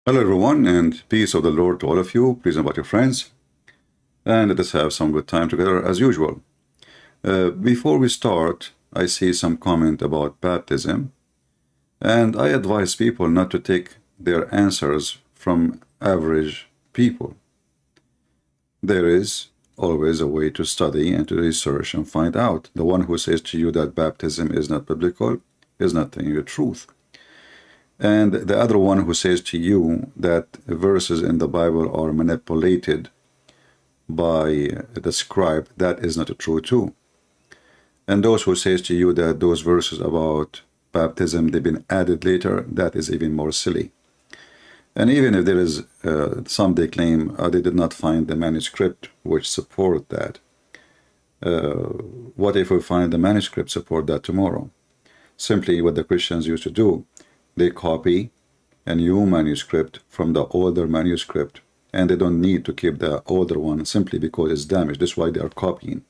Hello, everyone, and peace of the Lord to all of you. Please invite your friends, and let us have some good time together as usual. Before we start, I see some comment about baptism, and I advise people not to take their answers from average people. There is always a way to study and to research and find out. The one who says to you that baptism is not biblical is not telling you the truth. And the other one who says to you that verses in the Bible are manipulated by the scribe, that is not true too. And those who says to you that those verses about baptism, they've been added later, that is even more silly. And even if there is some they claim they did not find the manuscript which support that. What if we find the manuscript support that tomorrow? Simply what the Christians used to do, they copy a new manuscript from the older manuscript, and they don't need to keep the older one simply because it's damaged. That's why they are copying.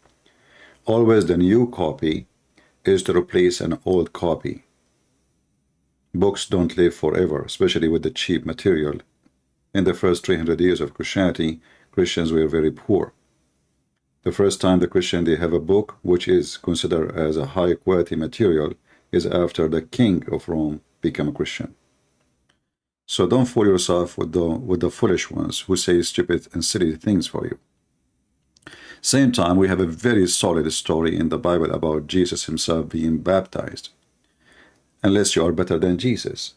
Always the new copy is to replace an old copy. Books don't live forever, especially with the cheap material. In the first 300 years of Christianity, Christians were very poor. The first time the Christian they have a book which is considered as a high quality material is after the king of Rome became a Christian. So don't fool yourself with the foolish ones who say stupid and silly things for you. Same time, we have a very solid story in the Bible about Jesus himself being baptized. Unless you are better than Jesus.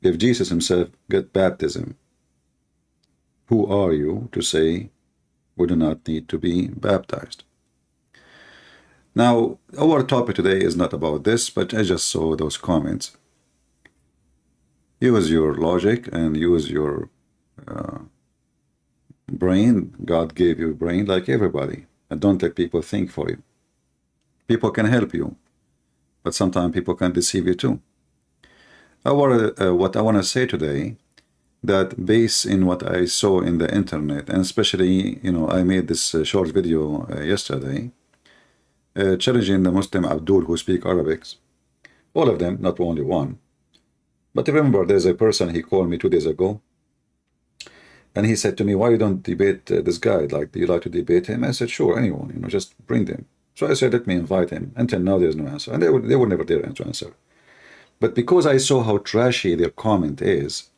If Jesus himself got baptism, who are you to say we do not need to be baptized? Now, our topic today is not about this, but I just saw those comments. Use your logic and use your brain. God gave you a brain like everybody. And don't let people think for you. People can help you, but sometimes people can deceive you too. What I want to say today, that based in what I saw in the internet, and especially, I made this short video yesterday, challenging the Muslim Abdul who speak Arabic. All of them, not only one. But remember, there's a person, he called me 2 days ago, and he said to me, why you don't debate this guy? Like, do you like to debate him? I said, sure, anyone, just bring them. So I said, let me invite him. Until now, there's no answer. And they would never dare to answer. But because I saw how trashy their comment is,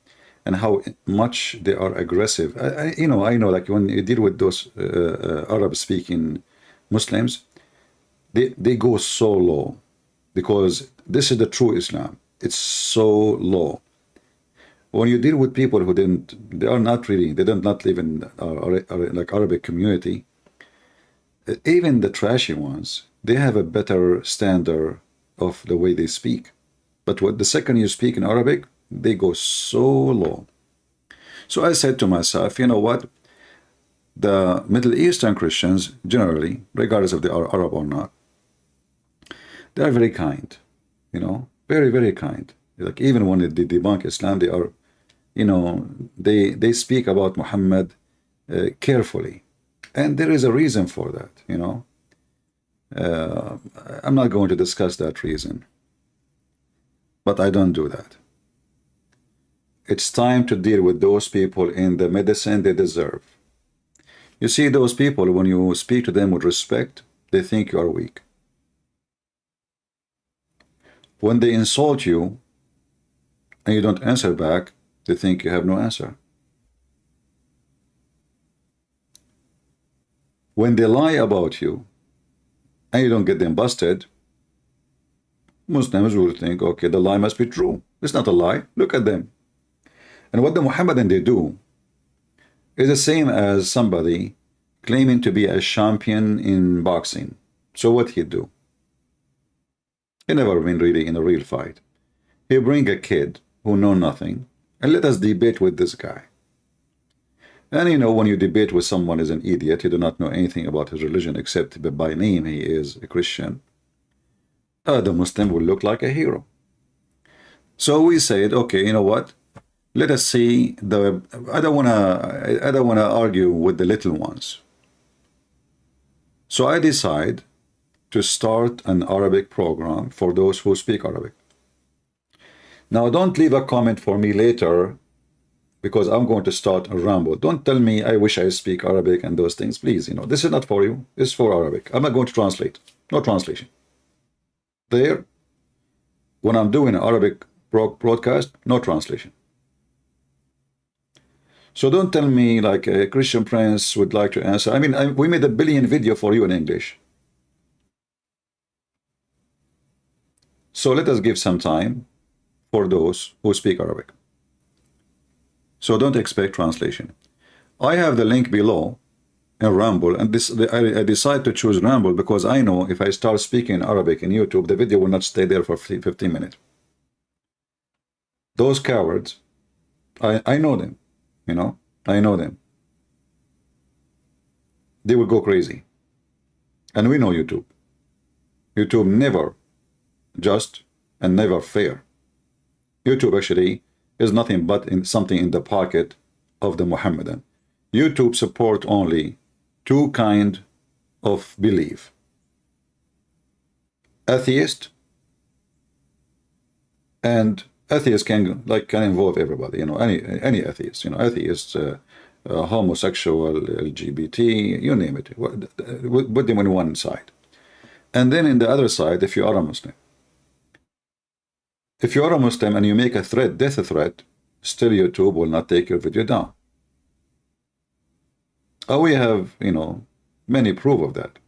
and how much they are aggressive, I know, like when you deal with those Arab-speaking Muslims, they go so low, because this is the true Islam. It's so low. When you deal with people who they are not really, they do not live in like Arabic community, even the trashy ones, they have a better standard of the way they speak. But the second you speak in Arabic, they go so low. So I said to myself, you know what? The Middle Eastern Christians, generally, regardless if they are Arab or not, they are very kind, very, very kind. Like even when they debunk Islam, they are, they speak about Muhammad carefully. And there is a reason for that, I'm not going to discuss that reason. But I don't do that. It's time to deal with those people in the medicine they deserve. You see, those people, when you speak to them with respect, they think you are weak. When they insult you and you don't answer back, they think you have no answer. When they lie about you and you don't get them busted, Muslims will think, okay, the lie must be true. It's not a lie. Look at them. And what the Muhammadan they do is the same as somebody claiming to be a champion in boxing. So what he'd do? He never been really in a real fight. He bring a kid who know nothing and let us debate with this guy. And when you debate with someone as an idiot, you do not know anything about his religion except by name he is a Christian. The Muslim will look like a hero. So we said, okay, you know what? Let us see I don't wanna argue with the little ones. So I decide to start an Arabic program for those who speak Arabic. Now don't leave a comment for me later because I'm going to start a ramble. Don't tell me I wish I speak Arabic and those things, please. You know, this is not for you. This is for Arabic. I'm not going to translate. No translation. There, when I'm doing an Arabic broadcast, no translation. So don't tell me like a Christian Prince would like to answer. I mean, we made a billion video for you in English. So let us give some time for those who speak Arabic. So don't expect translation. I have the link below in Rumble, and I decided to choose Rumble because I know if I start speaking Arabic in YouTube, the video will not stay there for 15 minutes. Those cowards, I know them, you know, I know them. They will go crazy. And we know YouTube. YouTube never just and never fair. YouTube actually is nothing but something in the pocket of the Muhammadan. YouTube support only two kind of belief: atheist, and atheist can involve everybody, you know, any atheist, you know, atheist, homosexual, LGBT, you name it. Put them on one side, and then in the other side, if you are a Muslim. If you are a Muslim and you make a threat, death threat, still YouTube will not take your video down. We have, you know, many proof of that.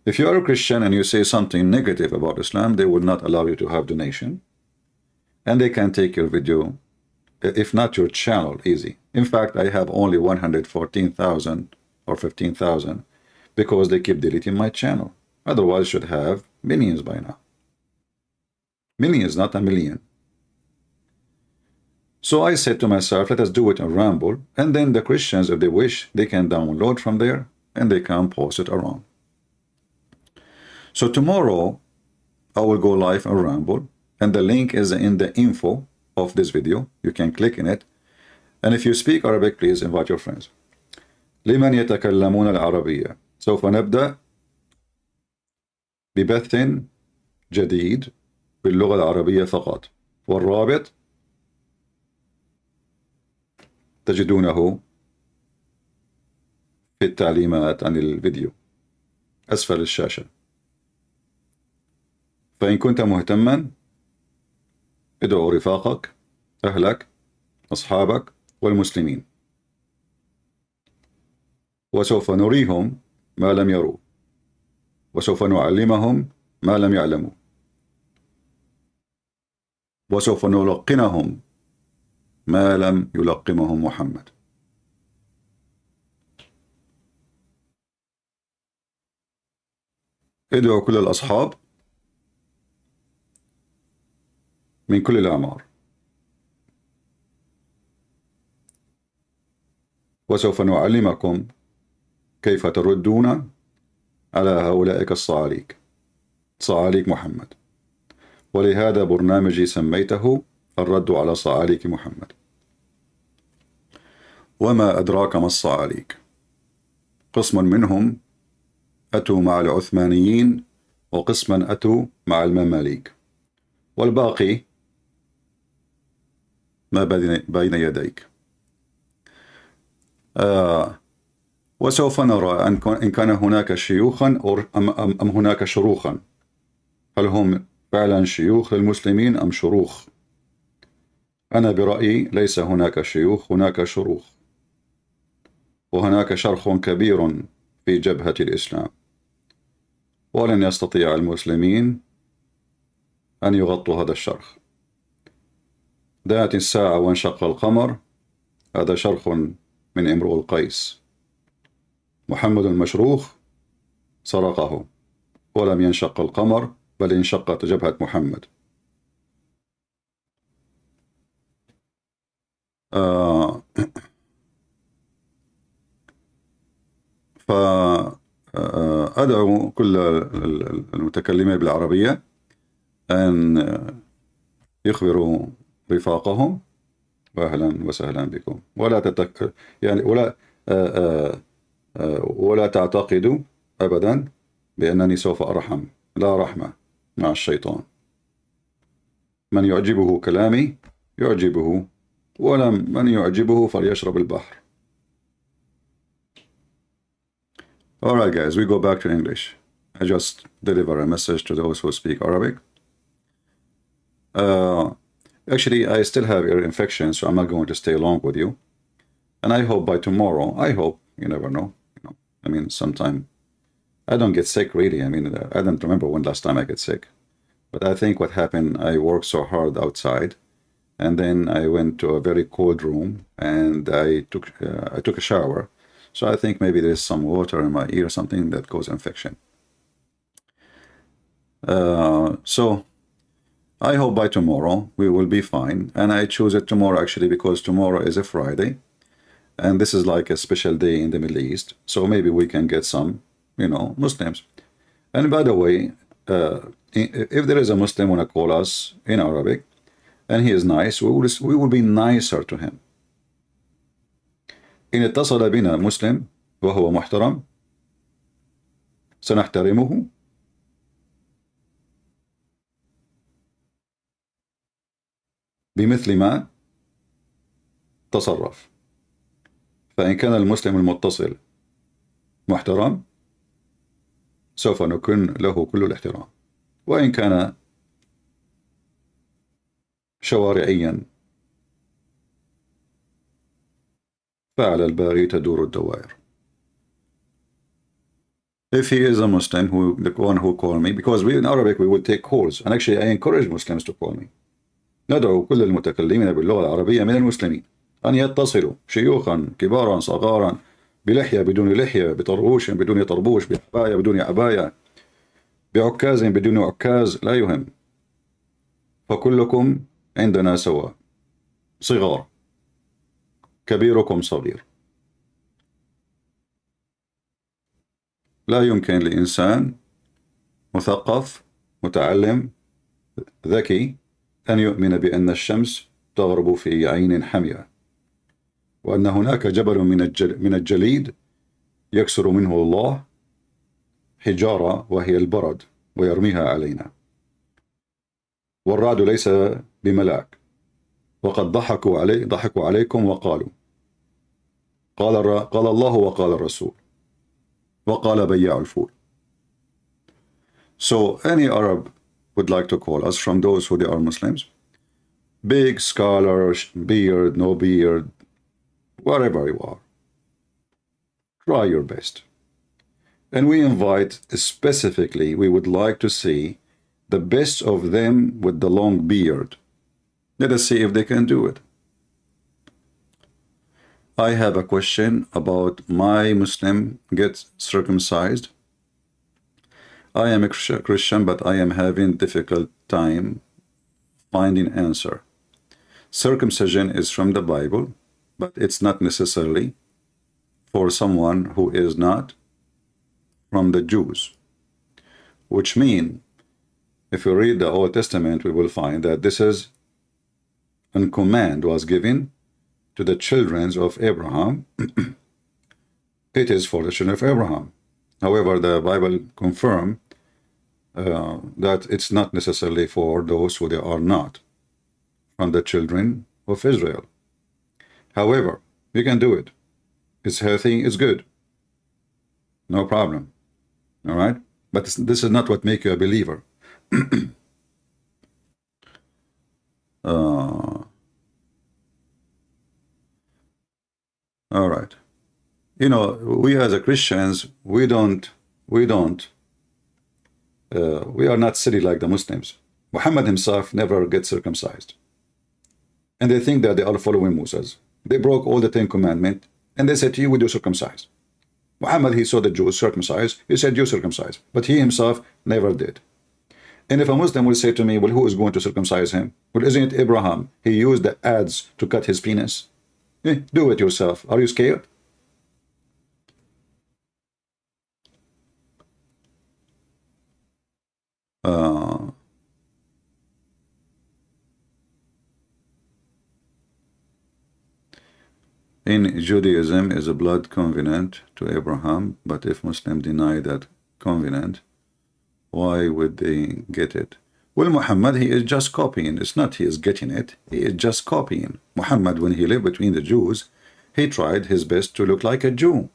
If you are a Christian and you say something negative about Islam, they will not allow you to have donation. And they can take your video, if not your channel, easy. In fact, I have only 114,000 or 15,000 because they keep deleting my channel. Otherwise, I should have millions by now. Millions, not a million. So I said to myself, let us do it in Rumble, and then the Christians, if they wish, they can download from there and they can post it around. So tomorrow I will go live on Rumble, and the link is in the info of this video. You can click in it, and if you speak Arabic, please invite your friends. لمن يتكلمون العربية. سوف نبدأ ببث جديد باللغة العربية فقط، والرابط تجدونه في التعليمات عن الفيديو أسفل الشاشة. فإن كنت مهتما ادعو رفاقك، أهلك، أصحابك والمسلمين، وسوف نريهم ما لم يروا، وسوف نعلمهم ما لم يعلموا، وسوف نلقنهم ما لم يلقمهم محمد. ادعو كل الأصحاب من كل الأعمار، وسوف نعلمكم كيف تردون على هؤلاء الصعاليك، صعاليك محمد. ولهذا برنامجي سميته الرد على صعاليك محمد. وما أدراك ما الصعاليك؟ قسم منهم أتوا مع العثمانيين، وقسما أتوا مع المماليك، والباقي ما بين يديك. وسوف نرى إن كان هناك شيوخا أم هناك شروخا. هل هم فعلا شيوخ للمسلمين أم شروخ؟ أنا برأيي ليس هناك شيوخ، هناك شروخ، وهناك شرخ كبير في جبهة الإسلام، ولن يستطيع المسلمين أن يغطوا هذا الشرخ. دعت الساعة وانشق القمر، هذا شرخ من امرؤ القيس. محمد المشروخ سرقه، ولم ينشق القمر بل انشقت جبهة محمد. فأدعو كل المتكلمين بالعربية أن يخبروا رفاقهم وأهلا وسهلا بكم، ولا تعتقدوا أبدا بأنني سوف أرحم، لا رحمة مع الشيطان. من يعجبه كلامي يعجبه ومن يعجبه فليشرب البحر. Alright guys, we go back to English. I just deliver a message to those who speak Arabic. Actually, I still have ear infection, so I'm not going to stay long with you. And I hope by tomorrow, I hope, you never know, I mean, sometime, I don't get sick really. I mean, I don't remember when last time I get sick. But I think what happened, I worked so hard outside, and then I went to a very cold room, and I took a shower. So I think maybe there's some water in my ear or something that causes infection. So I hope by tomorrow we will be fine. And I choose it tomorrow actually because tomorrow is a Friday. And this is like a special day in the Middle East. So maybe we can get some, Muslims. And by the way, if there is a Muslim want to call us in Arabic, and he is nice, we will be nicer to him. إن اتصل بنا مسلم وهو محترم سنحترمه بمثل ما تصرف. فإن كان المسلم المتصل محترم سوف نكن له كل الاحترام، وإن كان شوارعيا فعلى الباغي تدور الدوائر. If he is a Muslim, the one who call me, because we in Arabic we will take calls, and actually I encourage Muslims to call me. ندعو كل المتكلمين باللغة العربية من المسلمين أن يتصلوا، شيوخا كبارا صغارا، بلحية بدون لحية، بطربوش بدون طربوش، بعباية بدون عباية، بعكاز بدون عكاز، لا يهم، فكلكم عندنا سواء، صغار، كبيركم صغير. لا يمكن لإنسان مثقف متعلم ذكي أن يؤمن بأن الشمس تغرب في عين حمية، وأن هناك جبل من الجليد يكسر منه الله حجارة وهي البرد ويرميها علينا، والرعد ليس بملاك، وقد ضحكوا عليكم وقالوا قال الله وقال الرسول وقال بياع الفول. So any Arab would like to call us from those who they are Muslims, big scholar, beard, no beard, whatever you are, try your best. And we invite specifically, we would like to see the best of them with the long beard. Let us see if they can do it. I have a question about my Muslim gets circumcised. I am a Christian, but I am having difficult time finding answer. Circumcision is from the Bible, but it's not necessarily for someone who is not from the Jews. Which means, if you read the Old Testament, we will find that this is a command was given to the children of Abraham. It is for the children of Abraham. However, the Bible confirms that it's not necessarily for those who they are not from the children of Israel. However, we can do it. It's healthy, it's good. No problem. All right? But this is not what makes you a believer. All right. We as a Christians, we are not silly like the Muslims. Muhammad himself never gets circumcised. And they think that they are following Moses. They broke all the 10 commandments, and they said to you, we do circumcise. Muhammad, he saw the Jews circumcised. He said, you circumcise. But he himself never did. And if a Muslim will say to me, well, who is going to circumcise him? Well, isn't it Abraham? He used the adze to cut his penis. Do it yourself. Are you scared? In Judaism is a blood covenant to Abraham, but if Muslims deny that covenant, why would they get it? Well, Muhammad, he is just copying. It's not he is getting it. He is just copying. Muhammad, when he lived between the Jews, he tried his best to look like a Jew.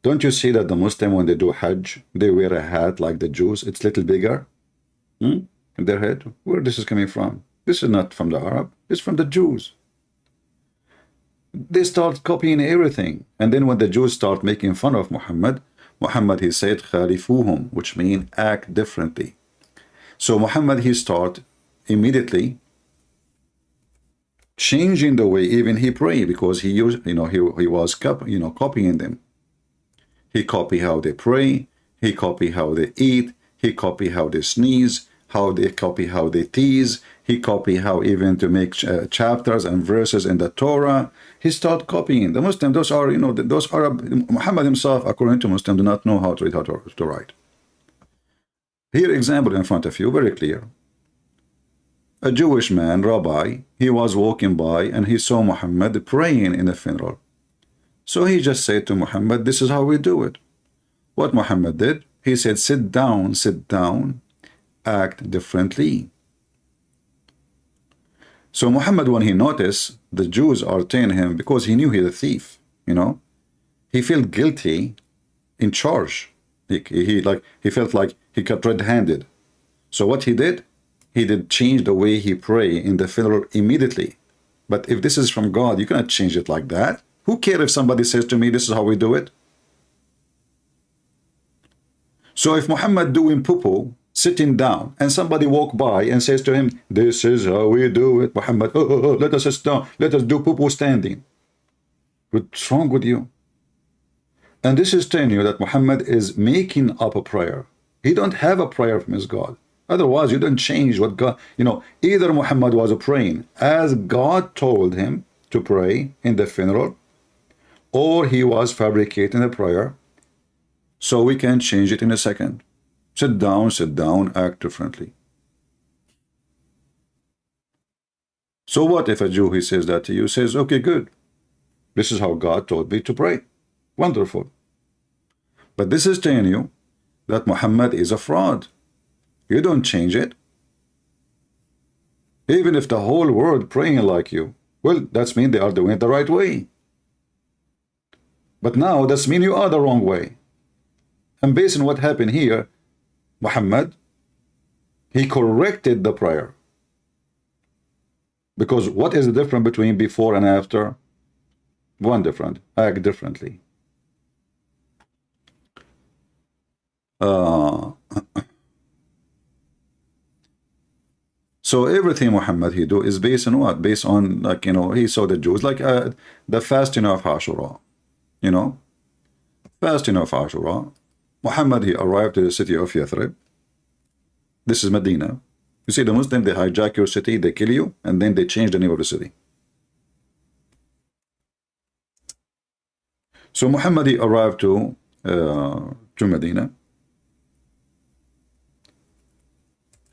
Don't you see that the Muslim, when they do Hajj, they wear a hat like the Jews? It's a little bigger in their head. Where this is coming from? This is not from the Arab. It's from the Jews. They start copying everything. And then when the Jews start making fun of Muhammad, he said, khalifuhum, which means act differently. So Muhammad, he start immediately changing the way even he prayed, because he used, he was copying them. He copy how they pray, he copy how they eat, he copy how they sneeze, how they copy how they tease, he copy how even to make chapters and verses in the Torah. He start copying. The Muslim, those are, those are, Muhammad himself, according to Muslim, do not know how to read, how to write. Here, example in front of you, very clear. A Jewish man, rabbi, he was walking by and he saw Muhammad praying in a funeral. So he just said to Muhammad, this is how we do it. What Muhammad did, he said, sit down, act differently. So Muhammad, when he noticed the Jews are telling him, because he knew he's a thief, he felt guilty in charge. He felt like he got red-handed. So what he did change the way he pray in the funeral immediately. But if this is from God, you cannot change it like that. Who cares if somebody says to me, this is how we do it? So if Muhammad doing poo-poo, sitting down, and somebody walk by and says to him, this is how we do it, Muhammad, let us sit down, let us do poo-poo standing. What's wrong with you? And this is telling you that Muhammad is making up a prayer. He don't have a prayer from his God. Otherwise, you don't change what God, either Muhammad was praying as God told him to pray in the funeral, or he was fabricating a prayer. So we can change it in a second. Sit down, act differently. So what if a Jew, he says that to you, says, okay, good. This is how God told me to pray. Wonderful. But this is telling you that Muhammad is a fraud. You don't change it. Even if the whole world praying like you, well, that's mean they are doing it the right way. But now that's mean you are the wrong way. And based on what happened here, Muhammad, he corrected the prayer. Because what is the difference between before and after? One different, act differently. So everything Muhammad he do is based on what? Based on, he saw the Jews, the fasting of Ashura. Fasting of Ashura. Muhammad, he arrived to the city of Yathrib. This is Medina. You see, the Muslim, they hijack your city, they kill you, and then they change the name of the city. So Muhammad, he arrived to Medina.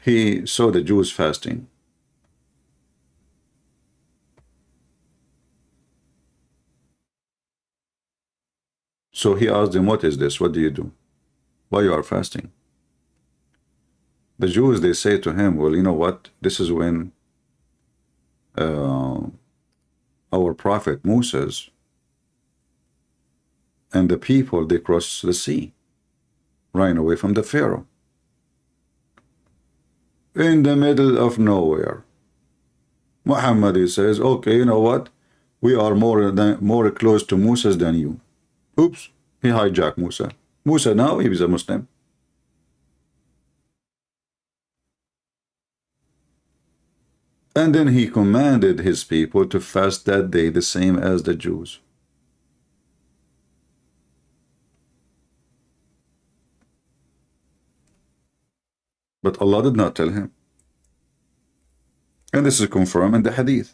He saw the Jews fasting. So he asked them, what is this? What do you do? Why you are fasting? The Jews, they say to him, well, you know what? This is when our prophet Moses and the people, they crossed the sea, ran away from the Pharaoh. In the middle of nowhere, Muhammad, he says, okay, you know what? We are more close to Moses than you. Oops, he hijacked Musa. Musa now, he is a Muslim. And then he commanded his people to fast that day the same as the Jews. But Allah did not tell him. And this is confirmed in the hadith.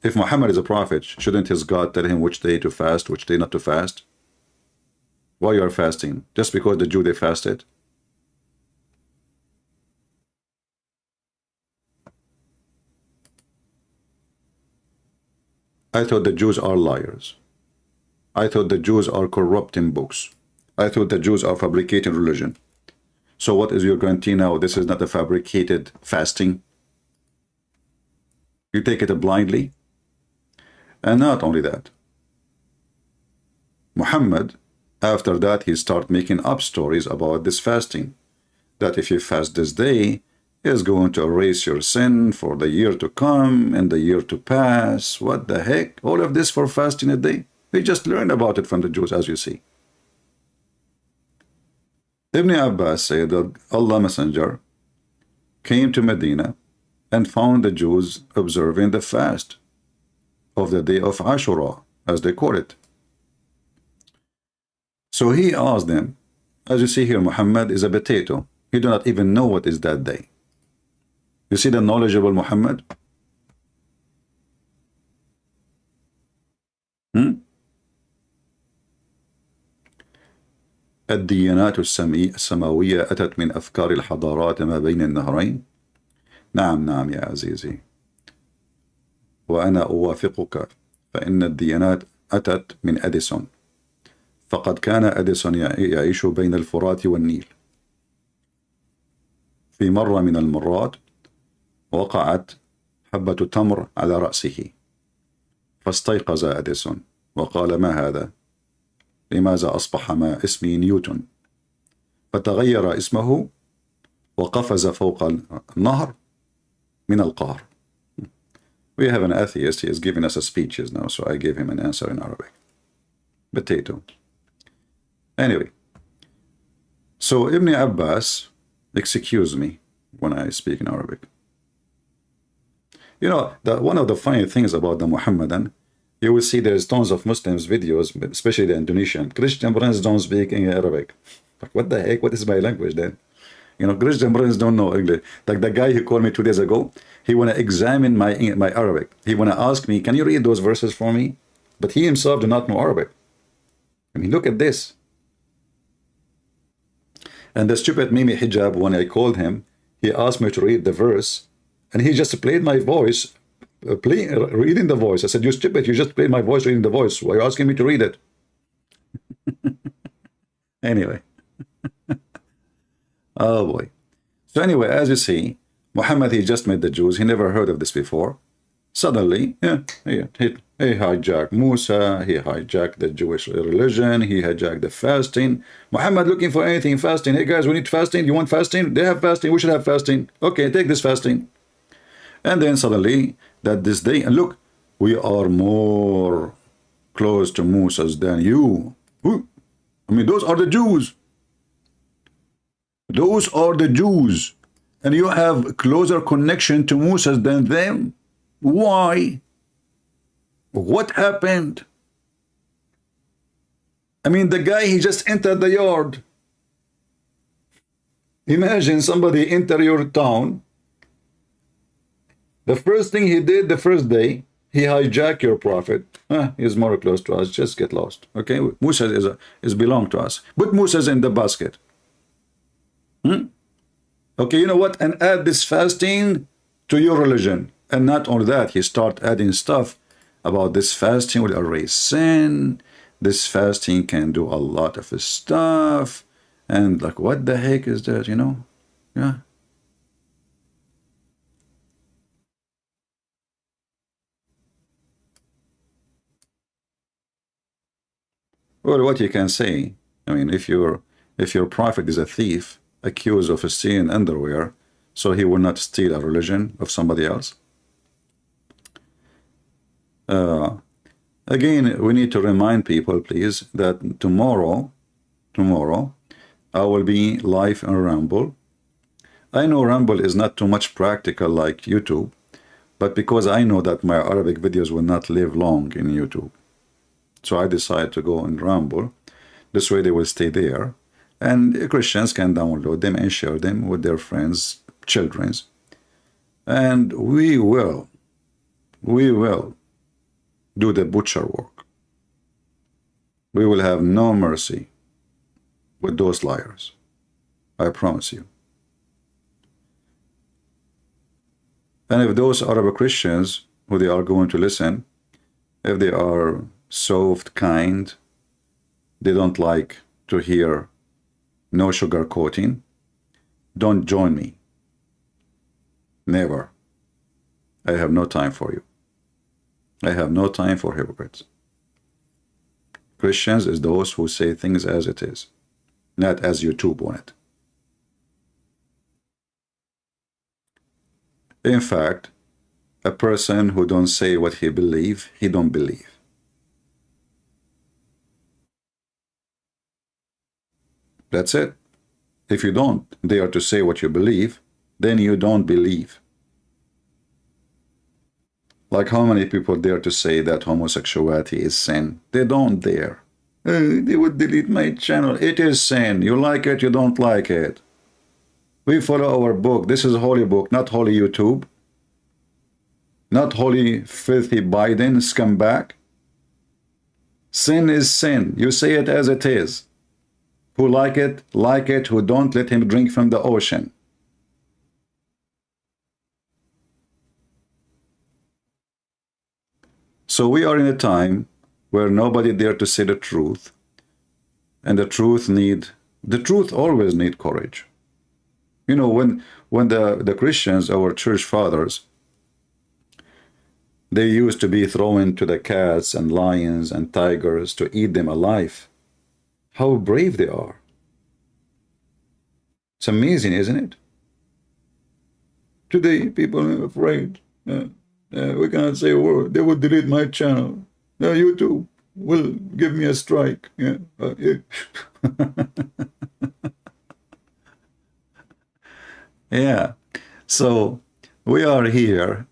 If Muhammad is a prophet, shouldn't his God tell him which day to fast, which day not to fast? Why you are fasting? Just because the Jew, they fasted? I thought the Jews are liars. I thought the Jews are corrupting books. I thought the Jews are fabricating religion. So what is your guarantee now? This is not a fabricated fasting. You take it blindly. And not only that, Muhammad, after that, he started making up stories about this fasting. That if you fast this day, is going to erase your sin for the year to come and the year to pass. What the heck? All of this for fasting a day? We just learned about it from the Jews, as you see. Ibn Abbas said that Allah Messenger came to Medina and found the Jews observing the fast of the day of Ashura, as they call it. So he asked them, as you see here, Muhammad is a potato. He do not even know what is that day. You see the knowledgeable Muhammad? الديانات السماوية أتت من أفكار الحضارات ما بين النهرين. نعم يا عزيزي، وأنا أوافقك، فإن الديانات أتت من أديسون، فقد كان أديسون يعيش بين الفرات والنيل. في مرة من المرات وقعت حبة تمر على رأسه، فاستيقظ أديسون وقال: ما هذا؟ لماذا أصبح ما اسمي نيوتن؟ فتغير اسمه وقفز فوق النهر من القهر. We have an atheist. He is giving us a speeches now, so I gave him an answer in Arabic. Potato. Anyway, so Ibn Abbas, excuse me when I speak in Arabic. You know, one of the funny things about the Muhammadan, you will see there's tons of Muslims videos, especially the Indonesian. Christian brothers don't speak in Arabic. Like, what the heck? What is my language then? You know, Christian brothers don't know English. Like the guy who called me 2 days ago, he want to examine my Arabic. He want to ask me, can you read those verses for me? But he himself do not know Arabic. I mean, look at this. And the stupid Mimi Hijab, when I called him, he asked me to read the verse, and he just played my voice, reading the voice. I said, you stupid, you just played my voice reading the voice. Why are you asking me to read it? Anyway. Oh boy. So anyway, as you see, Muhammad, he just met the Jews. He never heard of this before. Suddenly, he hijacked Musa, he hijacked the Jewish religion, he hijacked the fasting. Muhammad looking for anything fasting. Hey guys, we need fasting. You want fasting? They have fasting. We should have fasting. Okay, take this fasting. And then suddenly, that this day, and look, we are more close to Musa's than you. I mean, those are the Jews. Those are the Jews. And you have closer connection to Musa's than them. Why? What happened? I mean, the guy, he just entered the yard. Imagine somebody enter your town. The first thing he did the first day, he hijacked your prophet. He's more close to us. Just get lost. Okay, Musa is belong to us. Put Musa's in the basket. Okay, you know what? And add this fasting to your religion. And not only that, he start adding stuff about this fasting will erase sin. This fasting can do a lot of stuff. And like, what the heck is that, you know? Yeah. Well, what you can say, I mean, if your prophet is a thief, accused of stealing underwear, so he will not steal a religion of somebody else. Again, we need to remind people, please, that tomorrow, I will be live on Rumble. I know Rumble is not too much practical like YouTube, but because I know that my Arabic videos will not live long in YouTube, so I decided to go on Rumble. This way they will stay there, and Christians can download them and share them with their friends, children. And we will do the butcher work. We will have no mercy with those liars. I promise you. And if those Arab Christians who they are going to listen, if they are soft, kind, they don't like to hear no sugar coating, don't join me. Never. I have no time for you. I have no time for hypocrites. Christians is those who say things as it is, not as YouTube want it. In fact, a person who don't say what he believe, he don't believe. That's it. If you don't dare to say what you believe, then you don't believe. Like how many people dare to say that homosexuality is sin? They don't dare. They would delete my channel. It is sin. You like it, you don't like it. We follow our book. This is a holy book, not holy YouTube. Not holy, filthy Biden, scumbag. Sin is sin. You say it as it is. Who like it, like it. Who don't, let him drink from the ocean. So we are in a time where nobody dare to say the truth. And the truth always need courage. You know, when the Christians, our church fathers, they used to be thrown to the cats and lions and tigers to eat them alive. How brave they are. It's amazing, isn't it? Today, people are afraid. We cannot say a word. They will delete my channel. YouTube will give me a strike. Yeah. Yeah. So we are here.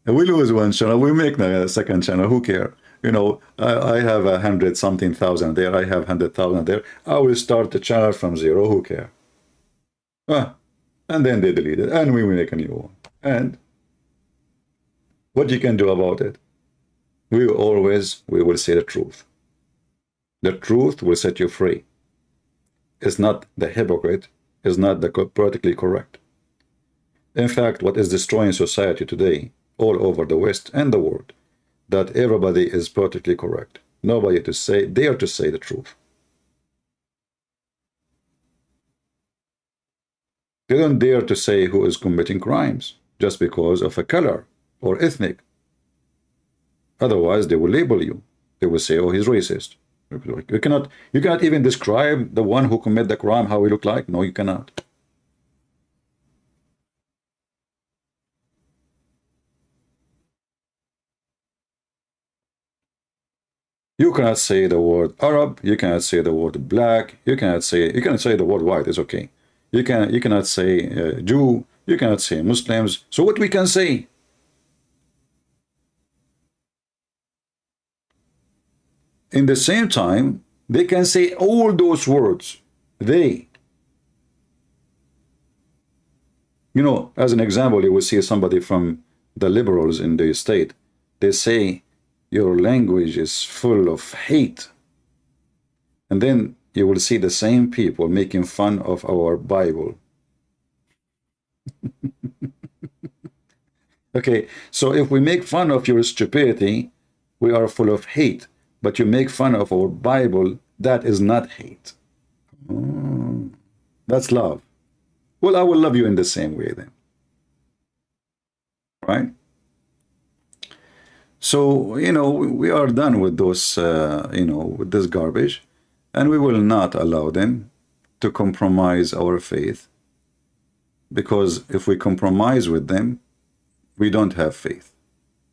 We lose one channel. We make a second channel. Who care? You know, I have 100-something thousand there. I have 100,000 there. I will start the channel from zero. Who care? And then they delete it. And we will make a new one. And what you can do about it? We will say the truth. The truth will set you free. It's not the hypocrite. It's not the politically correct. In fact, what is destroying society today, all over the West and the world, that everybody is politically correct. Nobody dare to say the truth. They don't dare to say who is committing crimes just because of a color or ethnic. Otherwise, they will label you. They will say, oh, he's racist. You cannot even describe the one who committed the crime, how he looked like. No, you cannot. You cannot say the word Arab. You cannot say the word black. You cannot say the word white. It's okay. You cannot say Jew. You cannot say Muslims. So what we can say? In the same time, they can say all those words. You know, as an example, you will see somebody from the liberals in the state. They say, your language is full of hate. And then you will see the same people making fun of our Bible. Okay, so if we make fun of your stupidity, we are full of hate. But you make fun of our Bible, that is not hate. That's love. Well, I will love you in the same way then. Right? So, you know, we are done with those, with this garbage, and we will not allow them to compromise our faith, because if we compromise with them, we don't have faith.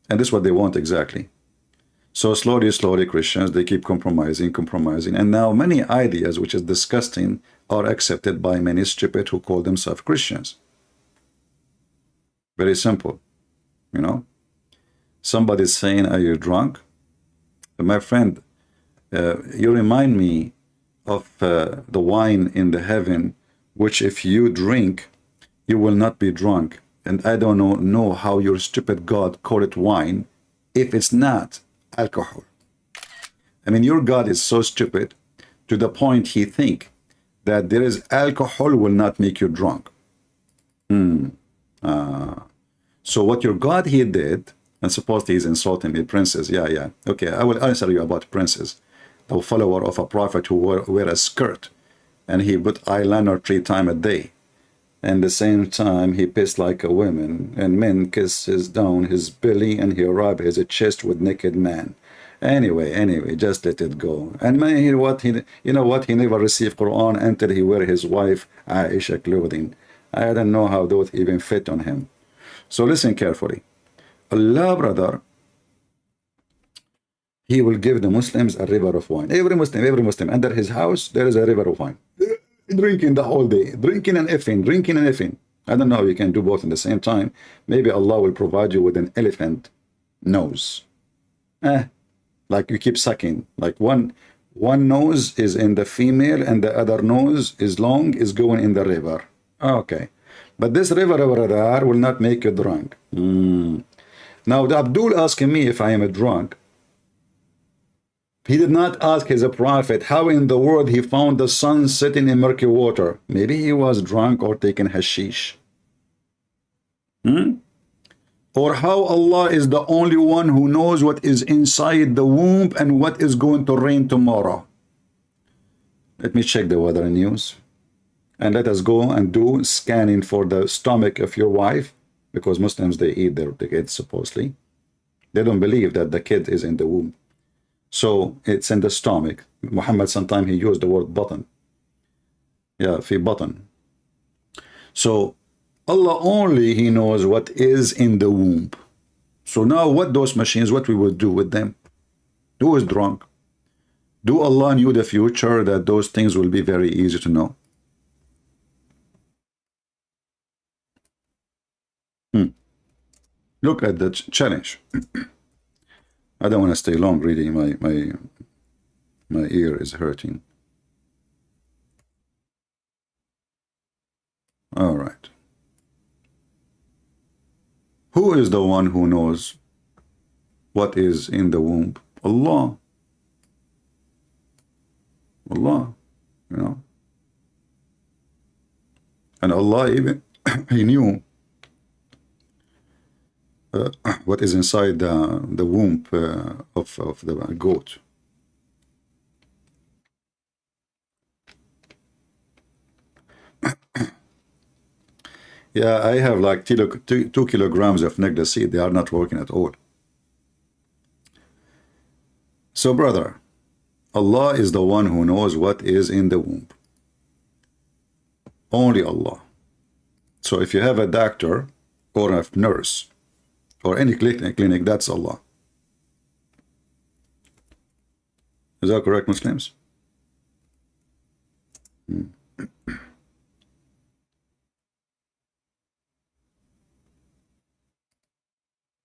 And this is what they want exactly. So slowly, Christians, they keep compromising, and now many ideas, which is disgusting, are accepted by many stupid who call themselves Christians. Very simple, you know. Somebody's saying, are you drunk? My friend, you remind me of the wine in the heaven, which if you drink, you will not be drunk. And I don't know how your stupid God call it wine if it's not alcohol. I mean, your God is so stupid to the point he think that there is alcohol will not make you drunk. So what your God he did, and suppose he's insulting me, princes. Yeah. Okay, I will answer you about princes. A follower of a prophet who wear a skirt, and he put eyeliner 3 times a day. And the same time he pissed like a woman, and men kisses down his belly, and he rub his chest with naked man. Anyway, just let it go. And man, you know what? He never received Quran until he wear his wife Aisha clothing. I don't know how those even fit on him. So listen carefully. Allah, brother, he will give the Muslims a river of wine. Every Muslim, under his house, there is a river of wine. Drinking the whole day, drinking and effing. I don't know how you can do both at the same time. Maybe Allah will provide you with an elephant nose. Like you keep sucking. Like one nose is in the female and the other nose is long, is going in the river. Okay. But this river over there will not make you drunk. Now, the Abdul asking me if I am a drunk. He did not ask his prophet how in the world he found the sun sitting in murky water. Maybe he was drunk or taking hashish. Or how Allah is the only one who knows what is inside the womb and what is going to rain tomorrow. Let me check the weather news. And let us go and do scanning for the stomach of your wife, because Muslims, they eat their kids supposedly. They don't believe that the kid is in the womb. So it's in the stomach. Muhammad sometimes he used the word button. Yeah, fi button. So Allah only he knows what is in the womb. So now what those machines, what we will do with them? Who is drunk? Do Allah knew the future that those things will be very easy to know? Look at the challenge. I don't want to stay long reading. My ear is hurting. All right. Who is the one who knows what is in the womb? Allah. Allah, you know. And Allah even, he knew what is inside the womb of the goat. Yeah, I have like 2 kilograms of necklace seed. They are not working at all. So, brother, Allah is the one who knows what is in the womb. Only Allah. So if you have a doctor or a nurse or any clinic, that's Allah. Is that correct, Muslims?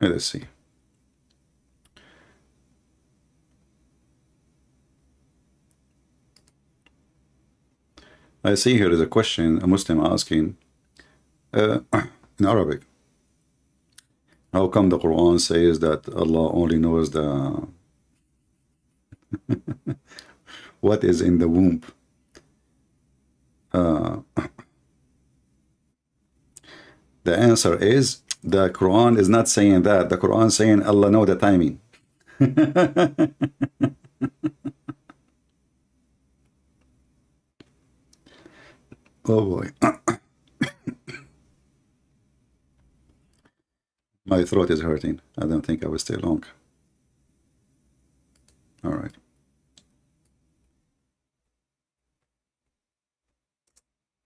Let's see. I see here is a question, a Muslim asking in Arabic. How come the Quran says that Allah only knows the what is in the womb? The answer is the Quran is not saying that. The Quran is saying Allah know the timing. Oh boy. My throat is hurting. I don't think I will stay long. All right.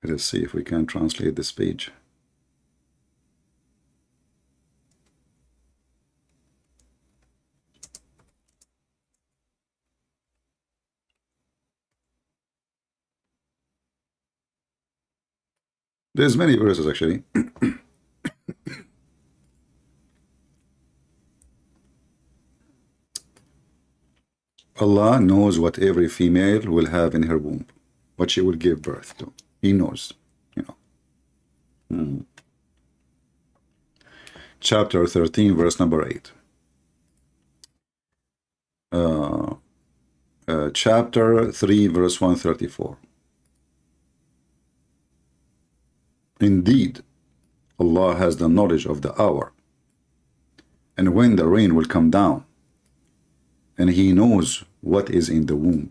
Let us see if we can translate this page. There's many verses actually. Allah knows what every female will have in her womb, what she will give birth to. He knows, you know. Chapter 13, verse number 8. Chapter 3, verse 134. Indeed, Allah has the knowledge of the hour, and when the rain will come down, and He knows what is in the womb.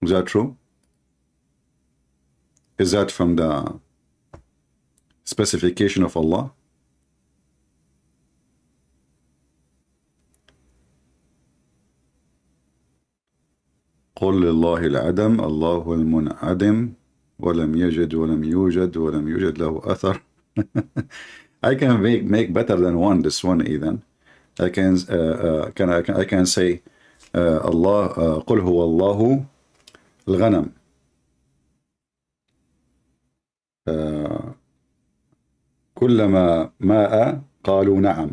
Is that true? Is that from the specification of Allah? قل لله العدم الله المنعدم ولم يجد ولم يوجد ولم يوجد له أثر. I can make better than one. This one even. I can say Allah قل هو الله الغنم كلما ماء قالوا نعم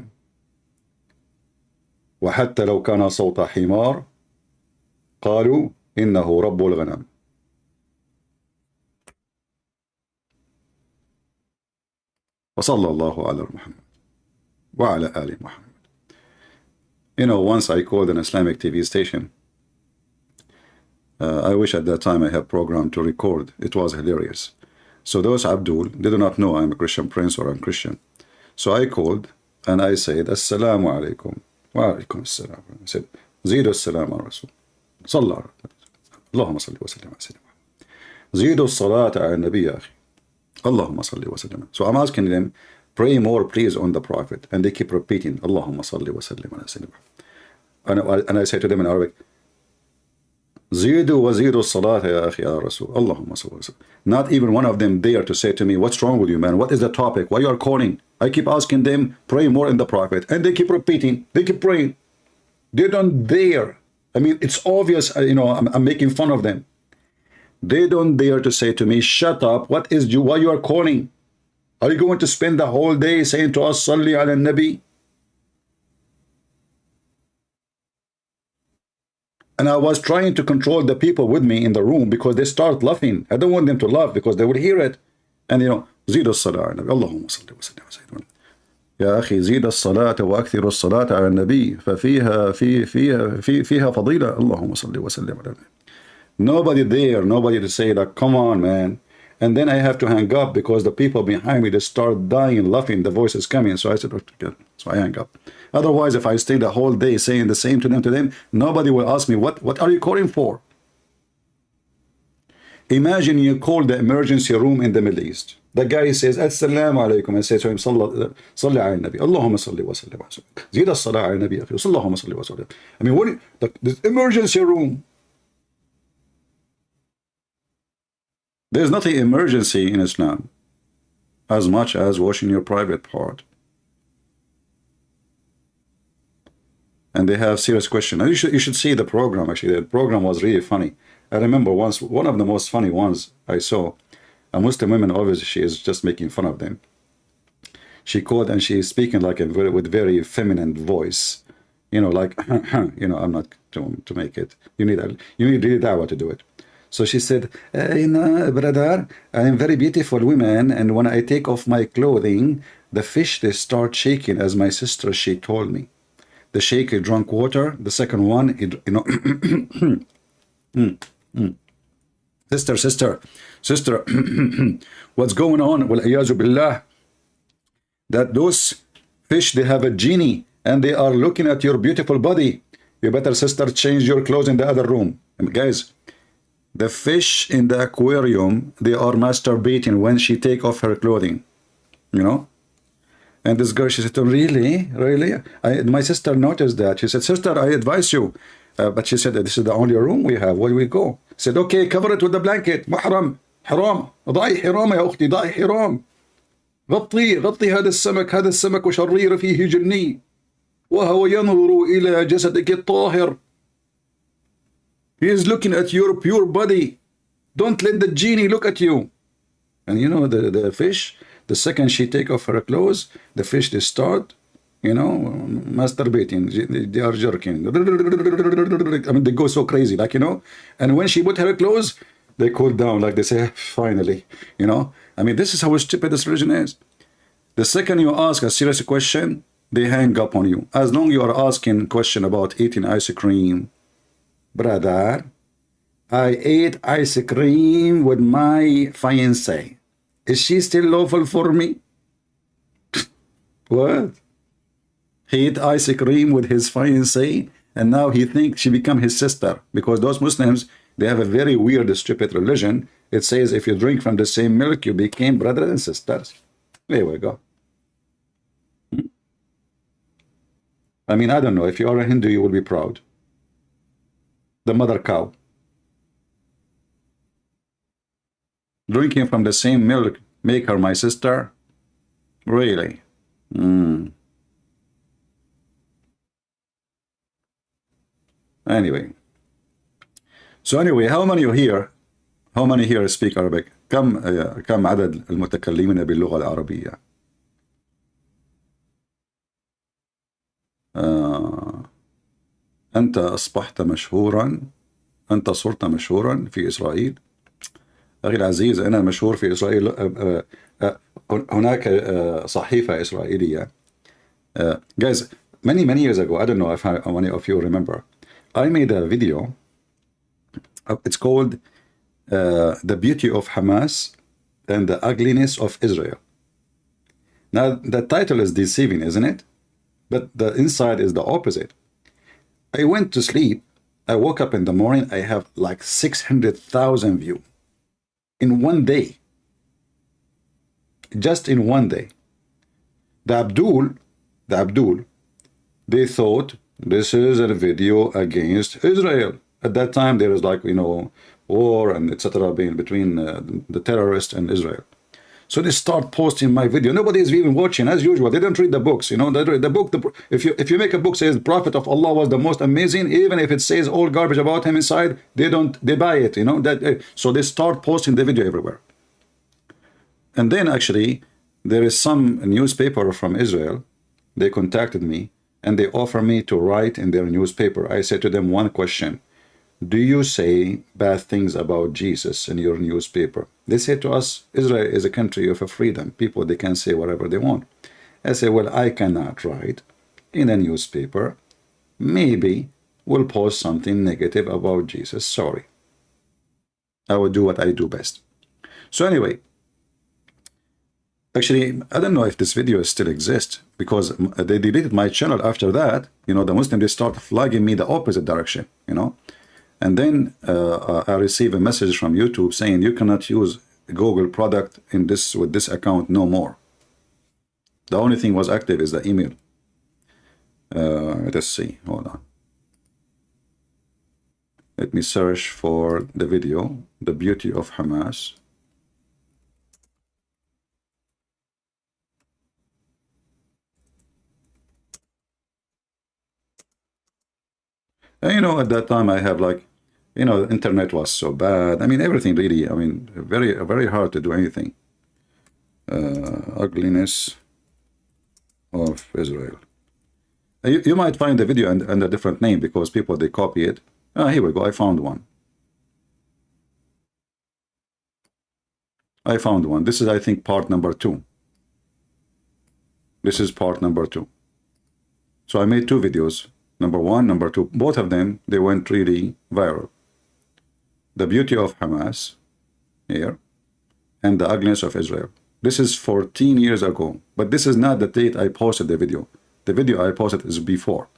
وحتى لو كان صوت حمار قالوا إنه رب الغنم. وصلى الله على محمد وعلى آل محمد. You know, once I called an Islamic TV station. I wish at that time I had programmed to record. It was hilarious. So those Abdul, they do not know I'm a Christian prince or I'm Christian. So I called and I said, Assalamu alaikum. Wa alaikum assalam. I said, Zidu assalam ala Rasul. Sallallahu Allahumma salli wa sallim ala Sayyidina Muhammad. Zidu as-salat ala nabi ya akhi. Allahumma salli wa sallim. So I'm asking them, pray more please on the Prophet. And they keep repeating, Allahumma salli wa sallim ala Sayyidina Muhammad. And I say to them in Arabic, Zidu wa zidu as-salat ya akhi ya Rasul. Allahumma salli wa sallim. Not even one of them dare to say to me, what's wrong with you, man? What is the topic? Why you are calling? I keep asking them, pray more in the Prophet. And they keep repeating, they keep praying. They don't dare. I mean, it's obvious, you know, I'm making fun of them. They don't dare to say to me, shut up, why you are calling? Are you going to spend the whole day saying to us, Salli ala Nabi? And I was trying to control the people with me in the room because they start laughing. I don't want them to laugh because they will hear it. And you know, زيد الصلاة على النبي اللهم صل وسلم على سيدنا يا أخي زيد الصلاة وأكثر الصلاة على النبي فيها فضيلة اللهم صل وسلم على النبي. Nobody there, nobody to say like, come on, man. And then I have to hang up because the people behind me, they start dying, laughing, the voice is coming. So I said, okay. So I hang up. Otherwise, if I stay the whole day saying the same to them, nobody will ask me, what are you calling for? Imagine you call the emergency room in the Middle East. The guy says, Assalamu alaikum. I say to him, Salli ala nabi. Allahumma salli wa sallim. Zid as-salah ala nabi. Allahumma salli wa sallim. I mean, what? The emergency room. There's nothing emergency in Islam as much as washing your private part. And they have serious questions. You should see the program, actually. The program was really funny. I remember once, one of the most funny ones I saw, a Muslim woman, obviously she is just making fun of them. She called and she is speaking like with very feminine voice. You know, like, you know, I'm not to make it. You need really dawah to do it. So she said, you know, brother, I am very beautiful woman, and when I take off my clothing, the fish, they start shaking, as my sister, she told me. The shaker drank water. The second one, it, you know, sister, what's going on? Well, billah, that those fish, they have a genie, and they are looking at your beautiful body. You better, sister, change your clothes in the other room. And guys, the fish in the aquarium, they are masturbating when she take off her clothing, you know. And this girl, she said, oh, really? My sister noticed that. She said, sister, I advise you. But she said, this is the only room we have. Where do we go? She said, okay, cover it with the blanket. محرم حرام ضعي حرام يا أختي ضعي حرام غطي هذا السمك وشرير فيه جني وهو ينظر إلى جسدك الطاهر. He is looking at your pure body. Don't let the genie look at you. And you know, the fish, the second she take off her clothes, the fish, they start, you know, masturbating. They are jerking. I mean, they go so crazy, like, you know. And when she put her clothes, they cool down, like they say, finally, you know. I mean, this is how stupid this religion is. The second you ask a serious question, they hang up on you. As long as you are asking a question about eating ice cream, brother, I ate ice cream with my fiancée. Is she still lawful for me? What? He ate ice cream with his fiancée, and now he thinks she become his sister, because those Muslims, they have a very weird, stupid religion. It says if you drink from the same milk, you became brothers and sisters. There we go. I mean, I don't know. If you are a Hindu, you will be proud. The mother cow. Drinking from the same milk, make her my sister? Really? Anyway. So anyway, how many you here? How many here speak Arabic? كم عدد المتكلمين باللغة العربية؟ أنت أصبحت مشهورا، أنت صرت مشهورا في إسرائيل. أخي العزيز، أنا مشهور في إسرائيل. هناك صحيفة إسرائيلية. Guys, many years ago, I don't know if how many of you remember, I made a video. It's called The Beauty of Hamas and the Ugliness of Israel. Now, the title is deceiving, isn't it? But the inside is the opposite. I went to sleep. I woke up in the morning. I have like 600,000 views in one day. Just in one day. The Abdul, they thought this is a video against Israel. At that time, there was like, you know, war and etc. being between the terrorists and Israel. So they start posting my video. Nobody is even watching, as usual. They don't read the books, you know. The book, if you make a book says the Prophet of Allah was the most amazing, even if it says all garbage about him inside, they buy it, you know. So they start posting the video everywhere. And then actually, there is some newspaper from Israel. They contacted me and they offer me to write in their newspaper. I said to them one question: do you say bad things about Jesus in your newspaper? They said to us, Israel is a country of freedom. People, they can say whatever they want. I said, well, I cannot write in a newspaper. Maybe we'll post something negative about Jesus. Sorry. I will do what I do best. So anyway, actually, I don't know if this video still exists, because they deleted my channel after that. You know, the Muslims, they start flagging me the opposite direction, you know. And then I receive a message from YouTube saying you cannot use Google product in this with this account no more. The only thing was active is the email. Let's see. Hold on. Let me search for the video, The Beauty of Hamas. And you know, at that time I have like, you know, the internet was so bad. I mean, everything really, I mean, very hard to do anything. Ugliness of Israel. You might find the video under a different name because people, they copy it. Here we go. I found one. This is, I think, part number 2. This is part number 2. So I made 2 videos. Number 1, number 2. Both of them, they went really viral. The Beauty of Hamas, here, and The Ugliness of Israel. This is 14 years ago, but this is not the date I posted the video. The video I posted is before.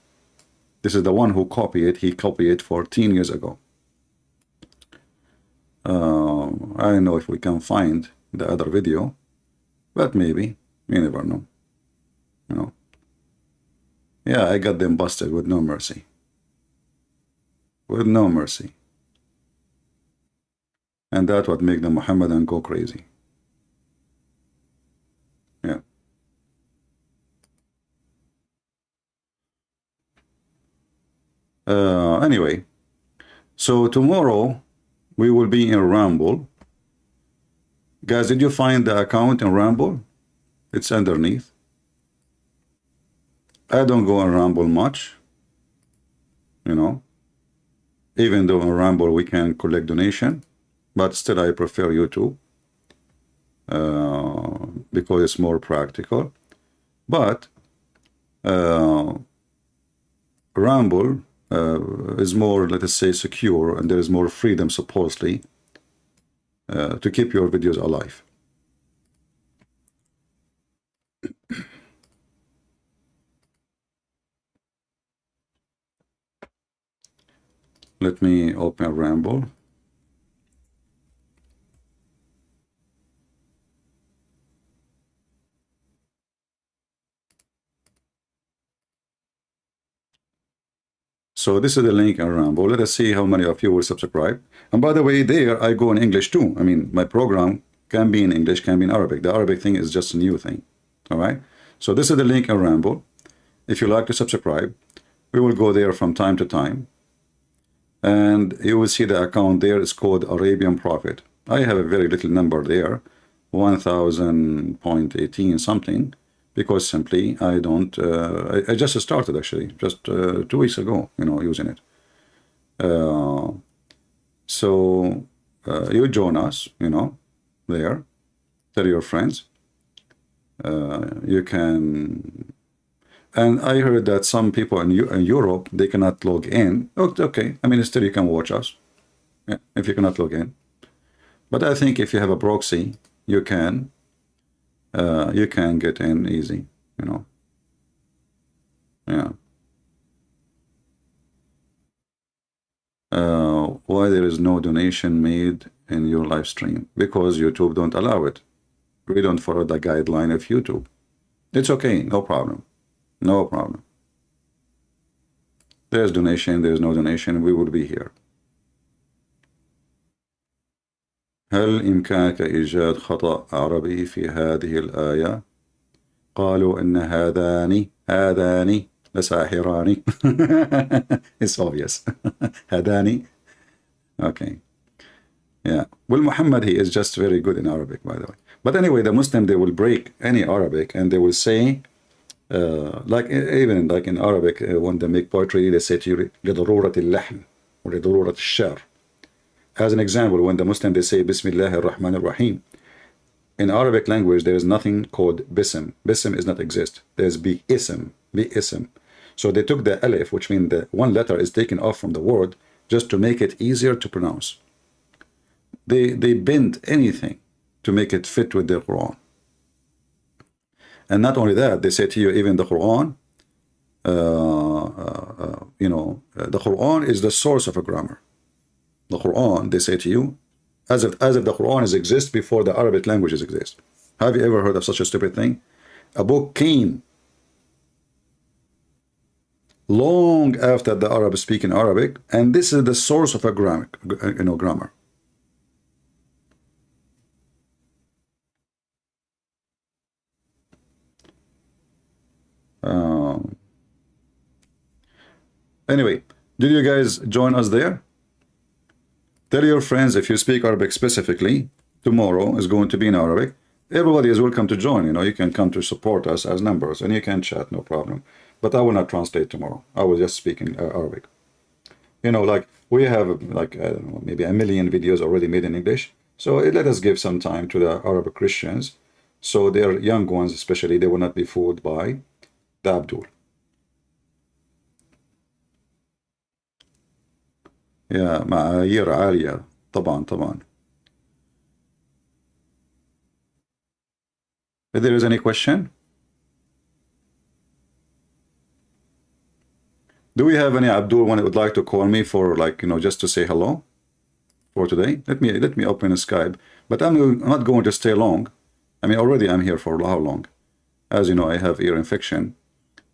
This is the one who copied it. He copied it 14 years ago. I don't know if we can find the other video, but maybe. You never know. You know. Yeah, I got them busted with no mercy. With no mercy. And that's what make the Mohammedan go crazy. Yeah. Anyway, so tomorrow we will be in Rumble. Guys, did you find the account in Rumble? It's underneath. I don't go on Rumble much, you know, even though on Rumble we can collect donation, but still I prefer YouTube because it's more practical. But Rumble is more, let us say, secure, and there is more freedom, supposedly, to keep your videos alive. Let me open Ramble. So this is the link in Ramble. Let us see how many of you will subscribe. And by the way, there I go in English too. I mean, my program can be in English, can be in Arabic. The Arabic thing is just a new thing. All right. So this is the link in Ramble. If you like to subscribe, we will go there from time to time. And you will see the account there is called Arabian Prophet. I have a very little number there, 1000.18 something, because simply I don't, I just started actually, just 2 weeks ago, using it. So you join us, there, tell your friends. You can, and I heard that some people in Europe, they cannot log in. Okay, I mean, still you can watch us, if you cannot log in. But I think if you have a proxy, you can get in easy, Yeah. Why there is no donation made in your live stream? Because YouTube don't allow it. We don't follow the guideline of YouTube. It's okay, no problem. No problem. There's donation, there's no donation, we will be here. هل إمكانك إيجاد خطأ عربي في هذه الآية؟ قالوا إن هذان لساحران. It's obvious. هذان. Okay. Yeah. Well, Muhammad, he is just very good in Arabic, by the way. But anyway, the Muslim, they will break any Arabic and they will say, like even like in Arabic, when they make poetry, they say to you, لضرورة اللحن or لضرورة الشعر. As an example, when the Muslim, they say, Bismillah ar-Rahman ar-Rahim. In Arabic language, there is nothing called bism. Bism is not exist. There's bi-ism. So they took the alif, which means the one letter is taken off from the word, just to make it easier to pronounce. They bend anything to make it fit with the Quran. And not only that, they say to you, even the Quran, the Quran is the source of a grammar. The Quran, they say to you, as if the Quran exists before the Arabic languages exist. Have you ever heard of such a stupid thing? A book came long after the Arabs speak in Arabic, and this is the source of a grammar. Anyway, did you guys join us there? Tell your friends, if you speak Arabic specifically, tomorrow is going to be in Arabic. Everybody is welcome to join. You can come to support us as numbers, and you can chat, no problem. But I will not translate tomorrow. I will just speak in Arabic. Like we have like, I don't know, maybe 1 million videos already made in English. So let us give some time to the Arabic Christians, so their young ones especially, they will not be fooled by the Abdul. يا معايير عالية طبعا. If there is any question, do we have any Abdul one that would like to call me for, like, just to say hello for today? Let me open a Skype, but I'm not going to stay long. I mean, already I'm here for how long? As you know, I have ear infection.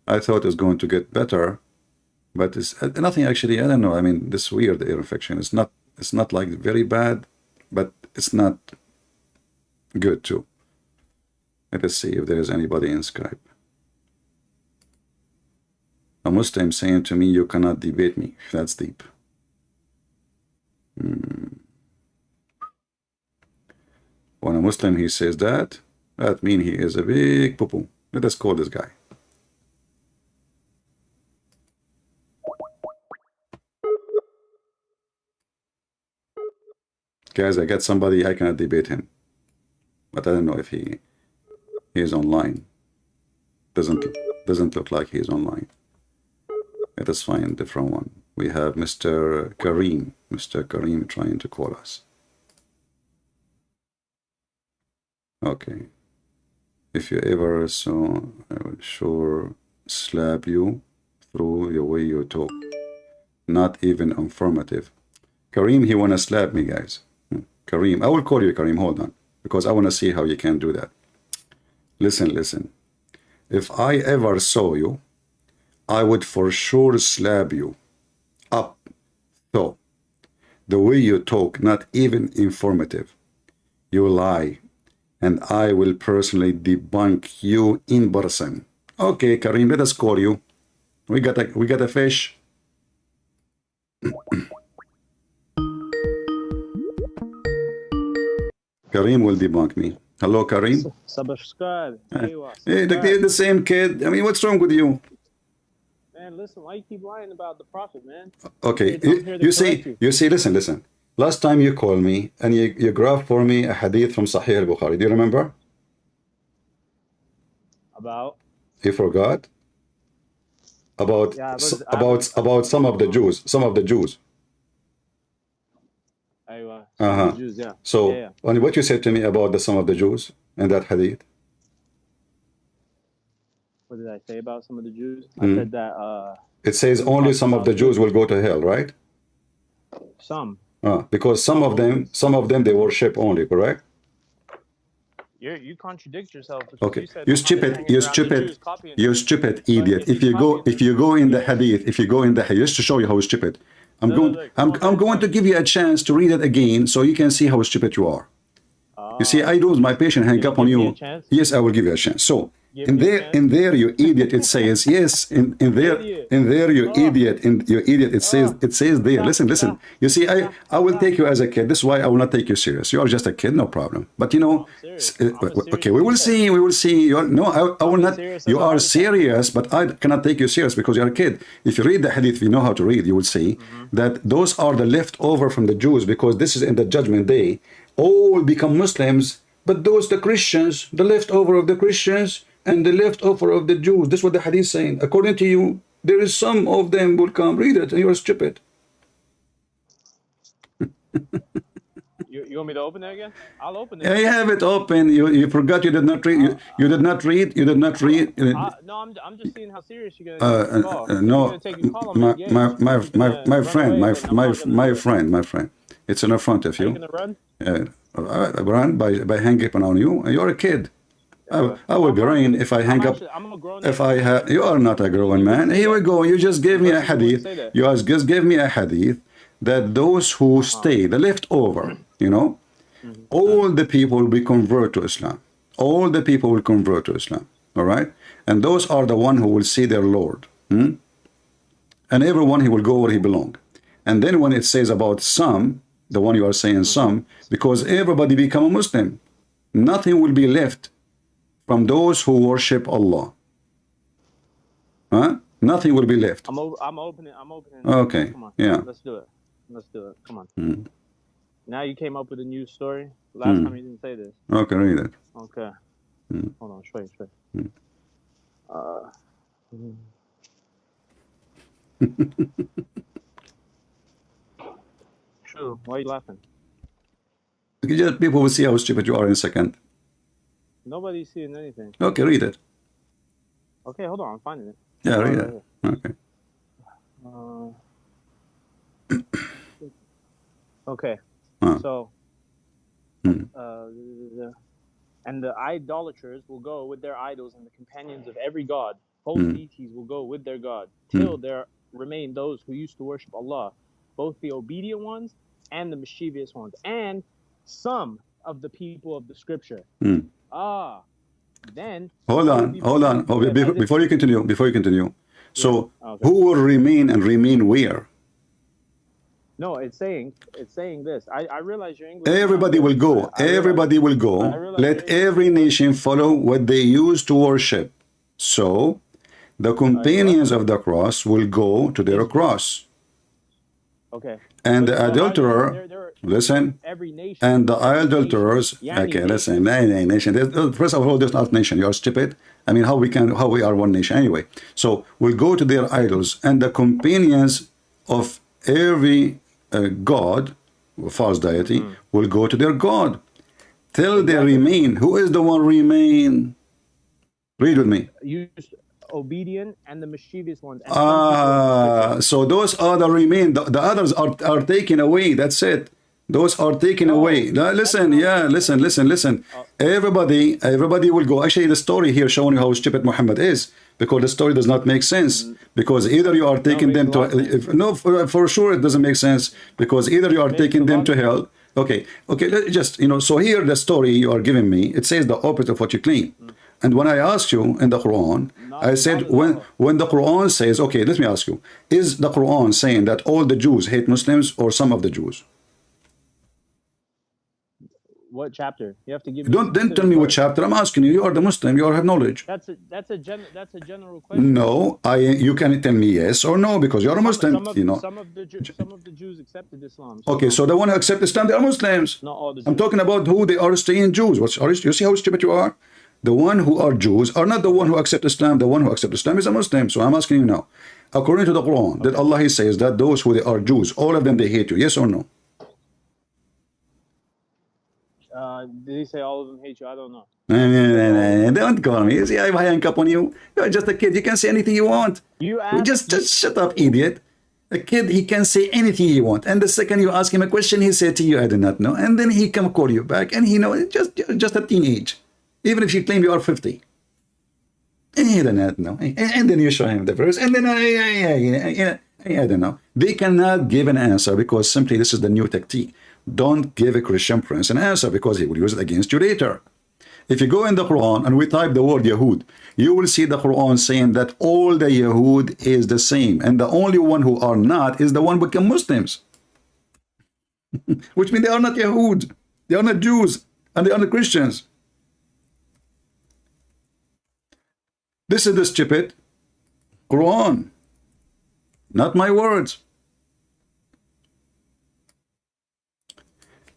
I thought it's going to get better, but it's nothing actually. I don't know. I mean, this weird ear infection. It's not like very bad, but it's not good too. Let us see if there is anybody in Skype. A Muslim saying to me, you cannot debate me. That's deep. When a Muslim, he says that means he is a big poo-poo. Let us call this guy. Guys, I got somebody, I cannot debate him. But I don't know if he is online. Doesn't look like he's online. Let us find a different one. We have Mr. Kareem. Mr. Kareem trying to call us. Okay. If you ever saw, I will sure slap you through the way you talk. not even informative. Kareem, he wanna slap me, guys. Kareem, I will call you Kareem, hold on, because I wanna see how you can do that. Listen, listen. If I ever saw you, I would for sure slap you up. So, the way you talk, not even informative. You lie, and I will personally debunk you in person. Okay, Kareem, let us call you. We got a fish. Kareem will debunk me. Hello, Kareem. Subscribe. Hey, the same kid. I mean, what's wrong with you? Man, listen, why you keep lying about the prophet, man? Okay, you see, listen. Last time you called me and you grabbed for me a hadith from Sahih al-Bukhari. Do you remember? About? You forgot? About some of the Jews. Some of the Jews. Jews, yeah. So, yeah. What you said to me about the some of the Jews and that hadith? What did I say about some of the Jews? I said that it says only some of the Jews will go to hell, right? Some. Because some of them they worship only, correct? You contradict yourself. Okay, you stupid idiot. If you go in the hadith, just to show you how stupid, I'm going to give you a chance to read it again so you can see how stupid you are. You see, I lose my patience, hang up on you. Yes, I will give you a chance. So in there, you idiot, it says, yes, in there, you idiot, it says there, listen. You see, I will take you as a kid. This is why I will not take you serious. You are just a kid, no problem. But you know, okay, we will see. I will not. You are serious, but I cannot take you serious because you're a kid. If you read the hadith, if you know how to read, you will see that those are the leftover from the Jews, because this is in the judgment day. All become Muslims, but those the Christians, the leftover of the Christians and the leftover of the Jews. This is what the hadith is saying. According to you, there is some of them will come. Read it, and you are stupid. You want me to open it again? I'll open it. I have it open. You forgot you did not read. You did not read. No, I'm just seeing how serious you're gonna no, my friend. It's in front of you. Are you gonna run? Run by hanging on you. You're a kid. I will be running if I hang up. I'm a grown If I have, you are not a grown man. Here we go. You just gave me a hadith. You just gave me a hadith that those who stay, the leftover, you know, all the people will be converted to Islam. All the people will convert to Islam. All right, and those are the one who will see their Lord. And everyone he will go where he belong. And then when it says about some, the one you are saying some, because everybody become a Muslim, nothing will be left from those who worship Allah. Nothing will be left. I'm opening. Okay. Come on. Yeah. Let's do it. Come on. Now you came up with a new story. Last time you didn't say this. Okay, read it. Okay. Hold on. Straight. True. Why are you laughing? Just people will see how stupid you are in a second. Nobody's seeing anything. Okay, read it. Okay, hold on. I'm finding it. Yeah, read it. Okay. Okay. So, and the idolaters will go with their idols, and the companions of every god, both deities will go with their god, till there remain those who used to worship Allah, both the obedient ones and the mischievous ones, and some of the people of the scripture. Then hold on. Before you continue. So who will remain and remain where? No, it's saying this. I realize your English. Everybody will go. Everybody will go. Let every nation follow what they used to worship. So the companions of the cross will go to their cross. Okay. And the adulterer, listen, and the adulterers, okay, listen, nation. First of all, there's not nation. You are stupid. I mean, how we are one nation anyway. So we'll go to their idols, and the companions of every god, false deity, will go to their god till they remain. Who is the one remain? Read with me. obedient and the mischievous ones. And some people So those other remain. The others are taken away. That's it. Those are taken away. Now, listen, listen. Everybody will go. Actually, the story here showing you how stupid Muhammad is, because the story does not make sense. Because either you are taking them to no, for sure it doesn't make sense. Because either you are taking them to hell. Okay, just So here the story you are giving me, it says the opposite of what you claim. And when I asked you in the Quran, I said when the Quran says, okay, let me ask you, is the Quran saying that all the Jews hate Muslims or some of the Jews? What chapter? You have to give me. Don't tell me what chapter. I'm asking you. You are the Muslim. You have knowledge. That's a general question. No, you can tell me yes or no because you're a Muslim. Some of the Jews accepted Islam. Okay, so the one who accept Islam, they are Muslims. Not all the Jews. I'm talking about who they are staying Jews. You see how stupid you are? The one who are Jews are not the one who accept Islam. The one who accept Islam is a Muslim. So I'm asking you now, according to the Quran, that Allah he says that those who they are Jews, all of them they hate you. Yes or no? Did he say all of them hate you? I don't know. Don't call me. You see, I hang up on you. You're just a kid. You can say anything you want. Just shut up, idiot. A kid, he can say anything he want. And the second you ask him a question, he said to you, I do not know. And then he can call you back. And he knows just a teenage. Even if you claim you are 50. And he does not know. And then you show him the verse. And then I don't know. They cannot give an answer because simply this is the new tactic. Don't give a Christian prince an answer because he will use it against you later. If you go in the Quran and we type the word Yahud, you will see the Quran saying that all the Yahud is the same. And the only one who are not is the one who become Muslims. Which means they are not Yahud. They are not Jews. And they are not Christians. This is the stupid Quran. Not my words.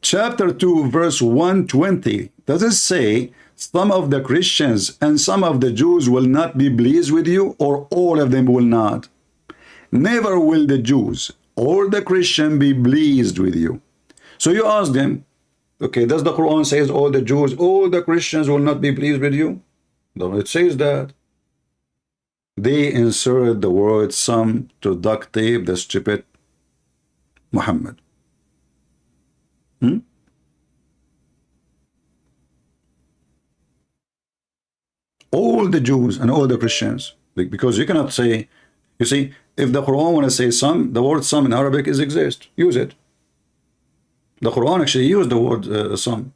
Chapter 2, verse 120. Does it say some of the Christians and some of the Jews will not be pleased with you, or all of them will not? Never will the Jews or the Christian be pleased with you. So you ask them, okay, does the Quran say all the Jews, all the Christians will not be pleased with you? No, it says that. They insert the word some to duct tape the stupid Muhammad. All the Jews and all the Christians, because you cannot say, you see, if the Quran want to say some, the word some in Arabic is exist. Use it. The Quran actually used the word some.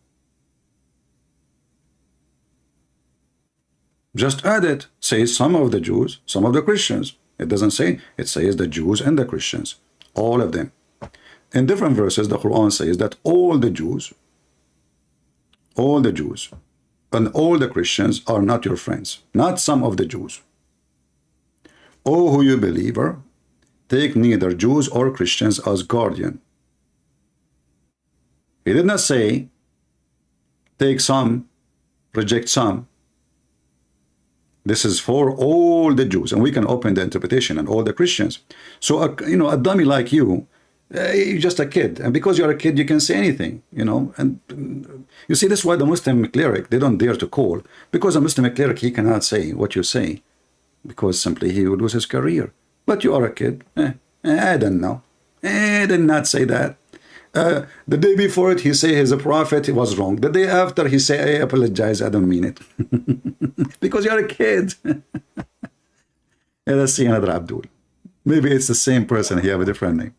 Just add it. Say some of the Jews, some of the Christians. It doesn't say, it says the Jews and the Christians. All of them. In different verses, the Quran says that all the Jews, and all the Christians are not your friends. Not some of the Jews. O who you believer, take neither Jews or Christians as guardian. He did not say, take some, reject some. This is for all the Jews, and we can open the interpretation and all the Christians. So, a dummy like you, you're just a kid, and because you're a kid, you can say anything, And you see, this is why the Muslim cleric, they don't dare to call, because a Muslim cleric, he cannot say what you say, because simply he would lose his career. But you are a kid. I don't know. I did not say that. The day before it, he say he's a prophet, he was wrong. The day after, he say, I apologize, I don't mean it. Because you're a kid. Let's see another Abdul. Maybe it's the same person, he have a different name.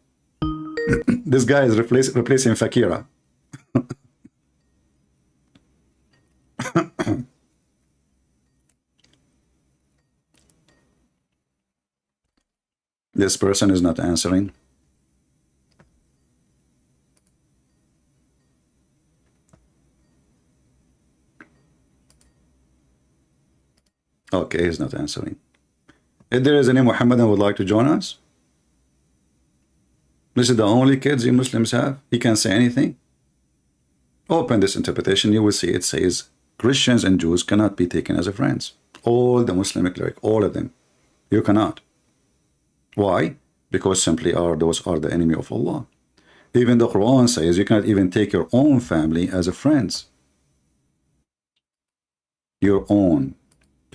This guy is replacing Fakira. This person is not answering. Okay, he's not answering. If there is any Muhammadan would like to join us, this is the only kids you Muslims have. He can't say anything. Open this interpretation, you will see it says Christians and Jews cannot be taken as friends. All the Muslim cleric, all of them. You cannot. Why? Because simply those are the enemy of Allah. Even the Quran says you cannot even take your own family as a friends. Your own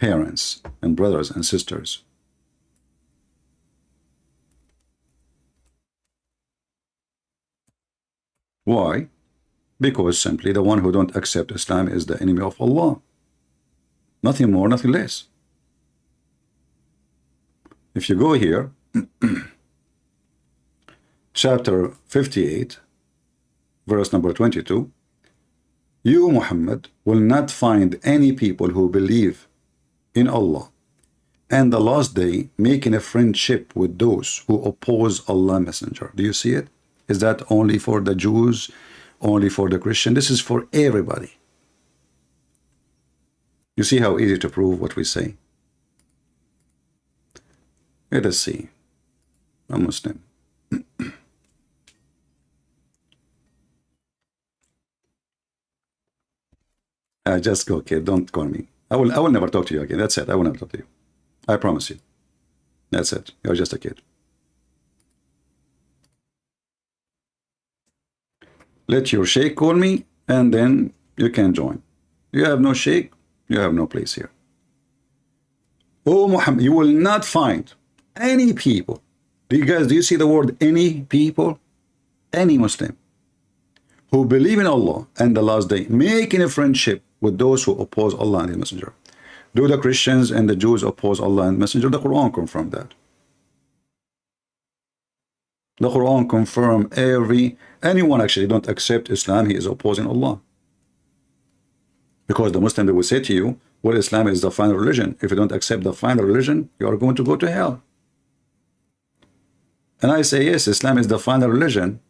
parents and brothers and sisters. Why? Because simply the one who don't accept Islam is the enemy of Allah. Nothing more, nothing less. If you go here, chapter 58, verse number 22, you, Muhammad, will not find any people who believe in Allah and the last day making a friendship with those who oppose Allah's messenger. Do you see it? Is that only for the Jews, only for the Christian? This is for everybody. You see how easy to prove what we say? Let us see. A Muslim. Just go, kid. Don't call me. I will never talk to you again. That's it. I will never talk to you. I promise you. That's it. You're just a kid. Let your sheikh call me, and then you can join. You have no sheikh, you have no place here. Oh, Muhammad, you will not find any people. Do you see the word any people? Any Muslim who believe in Allah and the last day, making a friendship with those who oppose Allah and His Messenger. Do the Christians and the Jews oppose Allah and Messenger? The Quran confirmed that. The Quran confirms anyone actually don't accept Islam, he is opposing Allah. Because the Muslim, they will say to you, well, Islam is the final religion. If you don't accept the final religion, you are going to go to hell. And I say, yes, Islam is the final religion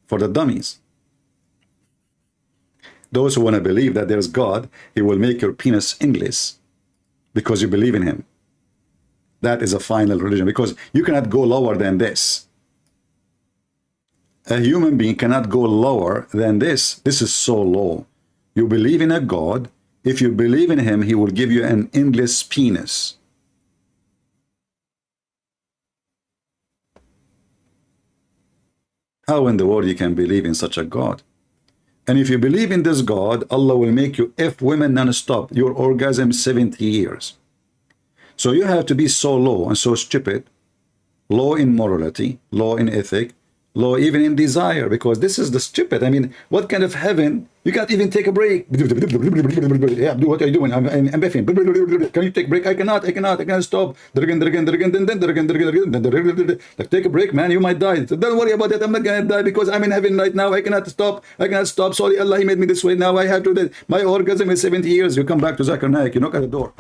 for the dummies. Those who want to believe that there's God, He will make your penis English because you believe in Him. That is a final religion, because you cannot go lower than this. A human being cannot go lower than this. This is so low. You believe in a God. If you believe in Him, He will give you an endless penis. How in the world you can believe in such a God? And if you believe in this God, Allah will make you F women non-stop. Your orgasm 70 years. So you have to be so low and so stupid, low in morality, low in ethic, low even in desire, because this is the stupid. I mean, what kind of heaven? You can't even take a break. Yeah, do what are you doing? I'm biffing. Can you take a break? I cannot stop. Like, take a break, man. You might die. So don't worry about it. I'm not gonna die because I'm in heaven right now. I cannot stop. Sorry, Allah, He made me this way. Now I have to. My orgasm is 70 years. You come back to Zakir Naik. You knock at the door.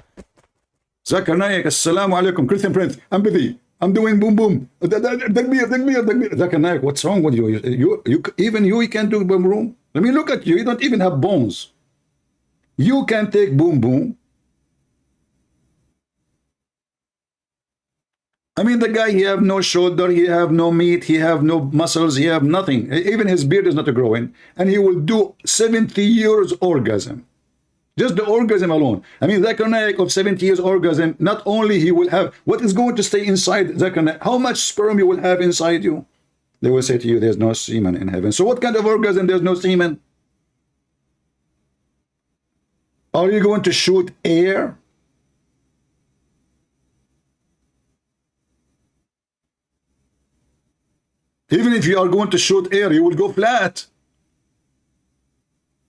Zakir Naik, Assalamu alaikum, Christian Prince. I'm busy. I'm doing boom boom. Zakir Naik, what's wrong with you? Even you can't do boom boom. Let me look at you. You don't even have bones. You can take boom boom. I mean, the guy, he have no shoulder, he have no meat, he have no muscles, he have nothing. Even his beard is not growing, and he will do 70 years orgasm. Just the orgasm alone. I mean, Zakir Naik of 70 years orgasm, not only he will have, what is going to stay inside Zakir Naik? How much sperm you will have inside you? They will say to you, there's no semen in heaven. So what kind of orgasm? There's no semen. Are you going to shoot air? Even if you are going to shoot air, you will go flat.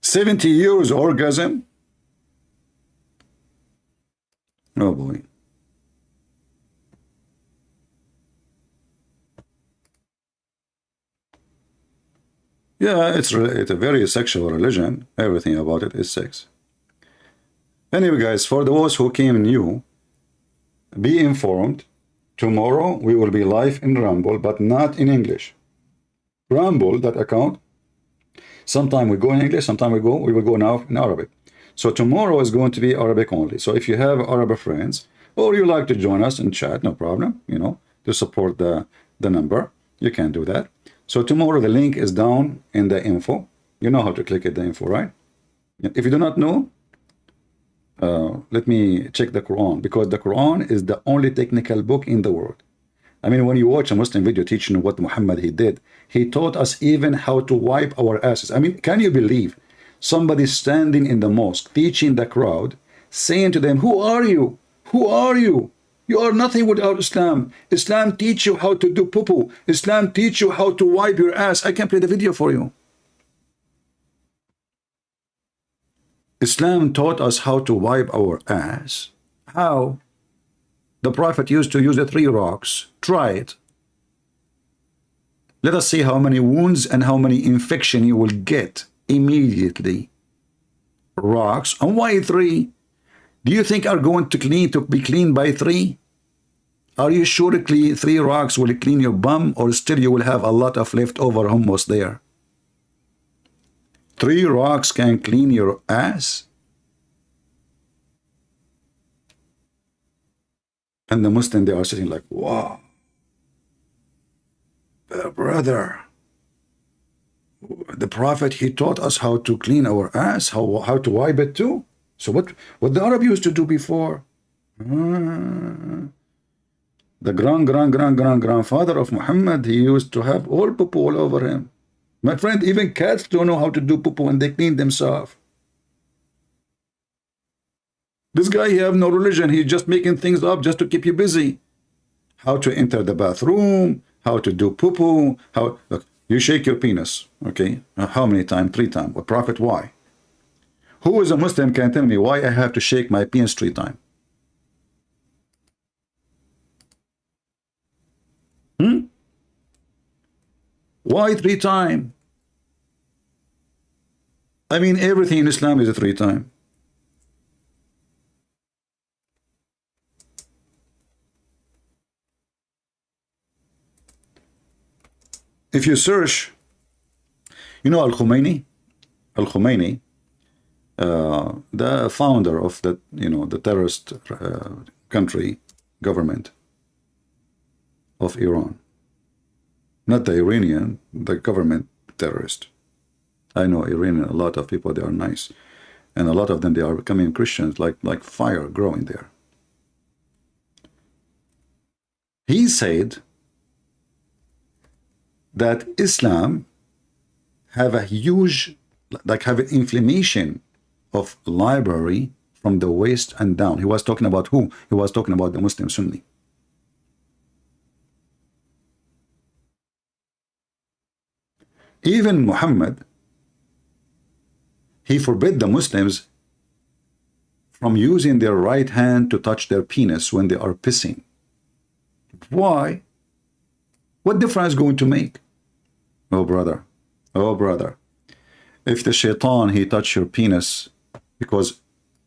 70 years orgasm. Oh boy. Yeah, it's a very sexual religion. Everything about it is sex. Anyway, guys, for those who came new, be informed. Tomorrow we will be live in Rumble, but not in English. Rumble, that account, sometime we go in English, sometime we will go now in Arabic. So tomorrow is going to be Arabic only. So if you have Arab friends, or you like to join us in chat, no problem, you know, to support the number, you can do that. So tomorrow the link is down in the info. You know how to click at the info, right? If you do not know, let me check the Quran, because the Quran is the only technical book in the world. I mean, when you watch a Muslim video teaching what Muhammad he did, he taught us even how to wipe our asses. I mean, can you believe somebody standing in the mosque teaching the crowd saying to them, who are you? Who are you? You are nothing without Islam. Islam teach you how to do poo-poo. Islam teach you how to wipe your ass. I can play the video for you. Islam taught us how to wipe our ass. How? The Prophet used to use the 3 rocks. Try it. Let us see how many wounds and how many infection you will get immediately. Rocks. And why 3? Do you think are going to be cleaned by 3? Are you sure 3 rocks will clean your bum, or still you will have a lot of leftover hummus there? 3 rocks can clean your ass? And the Muslim, they are sitting like, wow, brother, the Prophet, he taught us how to clean our ass, how to wipe it too. So what the Arab used to do before? The grandfather of Muhammad, he used to have all poo all over him. My friend, even cats don't know how to do poo and they clean themselves. This guy, he have no religion. He's just making things up just to keep you busy. How to enter the bathroom, how to do poo-poo, look, you shake your penis, okay? How many times? 3 times. What Prophet, why? Who is a Muslim can tell me why I have to shake my penis 3 times? Why 3 times? I mean, everything in Islam is a 3 times. If you search, you know Al-Khomeini, the founder of the, the terrorist country, government of Iran. Not the Iranian, the government terrorist. I know Iranian, a lot of people, they are nice. And a lot of them, they are becoming Christians, like fire growing there. He said that Islam have a huge, have an inflammation of library from the waist and down. He was talking about who? He was talking about the Muslim Sunni. Even Muhammad, he forbid the Muslims from using their right hand to touch their penis when they are pissing. Why? What difference is going to make? Oh brother, if the shaitan, he touch your penis, because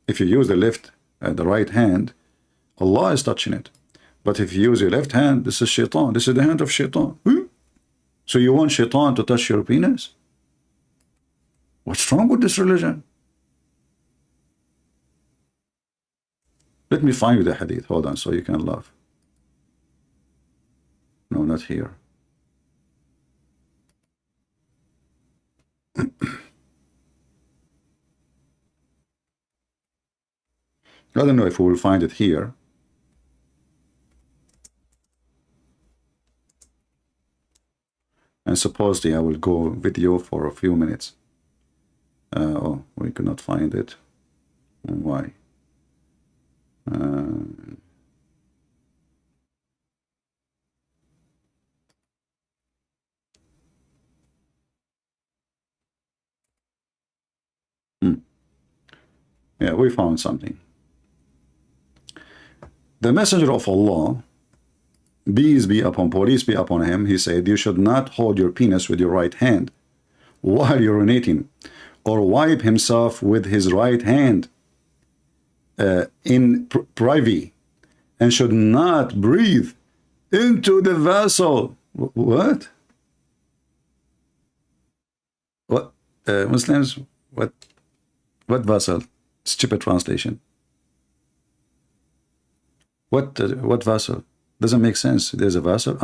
if you use the left and the right hand, Allah is touching it. But if you use your left hand, this is shaitan, this is the hand of shaitan. So you want shaitan to touch your penis? What's wrong with this religion? Let me find you the hadith. Hold on, so you can laugh. No, not here. I don't know if we will find it here. And supposedly I will go video for a few minutes. Oh, we could not find it. Why? Yeah, we found something. The Messenger of Allah, peace be upon him, he said, you should not hold your penis with your right hand while urinating, or wipe himself with his right hand in privy, and should not breathe into the vessel. What? What? Muslims, what vessel? Stupid translation. What vessel? Doesn't make sense. There's a vessel.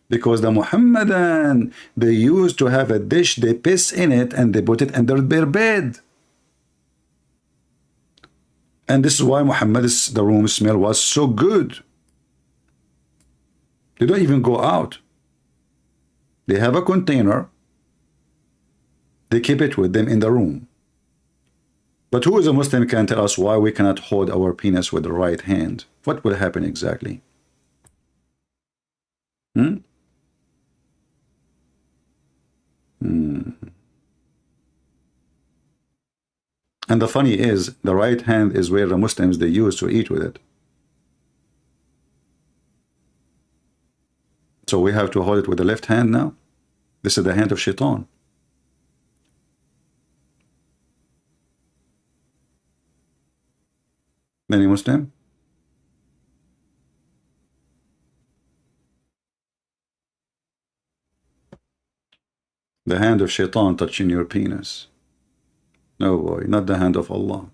Because the Muhammadan, they used to have a dish, they piss in it, and they put it under their bed. And this is why the room smell was so good. They don't even go out. They have a container. They keep it with them in the room. But who is a Muslim can tell us why we cannot hold our penis with the right hand? What will happen exactly? Hmm? Hmm. And the funny is, the right hand is where the Muslims, they use to eat with it. So we have to hold it with the left hand now? This is the hand of Shaitan. Any Muslim? The hand of Shaitan touching your penis. No boy, not the hand of Allah.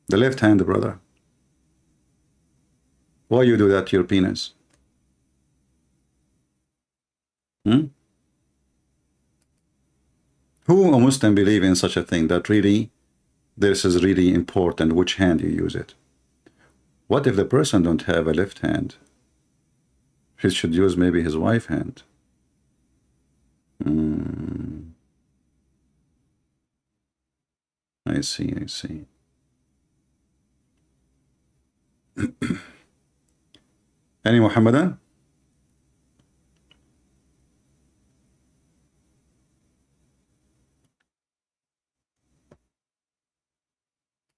The left hand, brother. Why you do that to your penis? Hmm? Who a Muslim believe in such a thing, that really this is really important which hand you use it? What if the person don't have a left hand? He should use maybe his right hand. I see, I see. Any Muhammadan?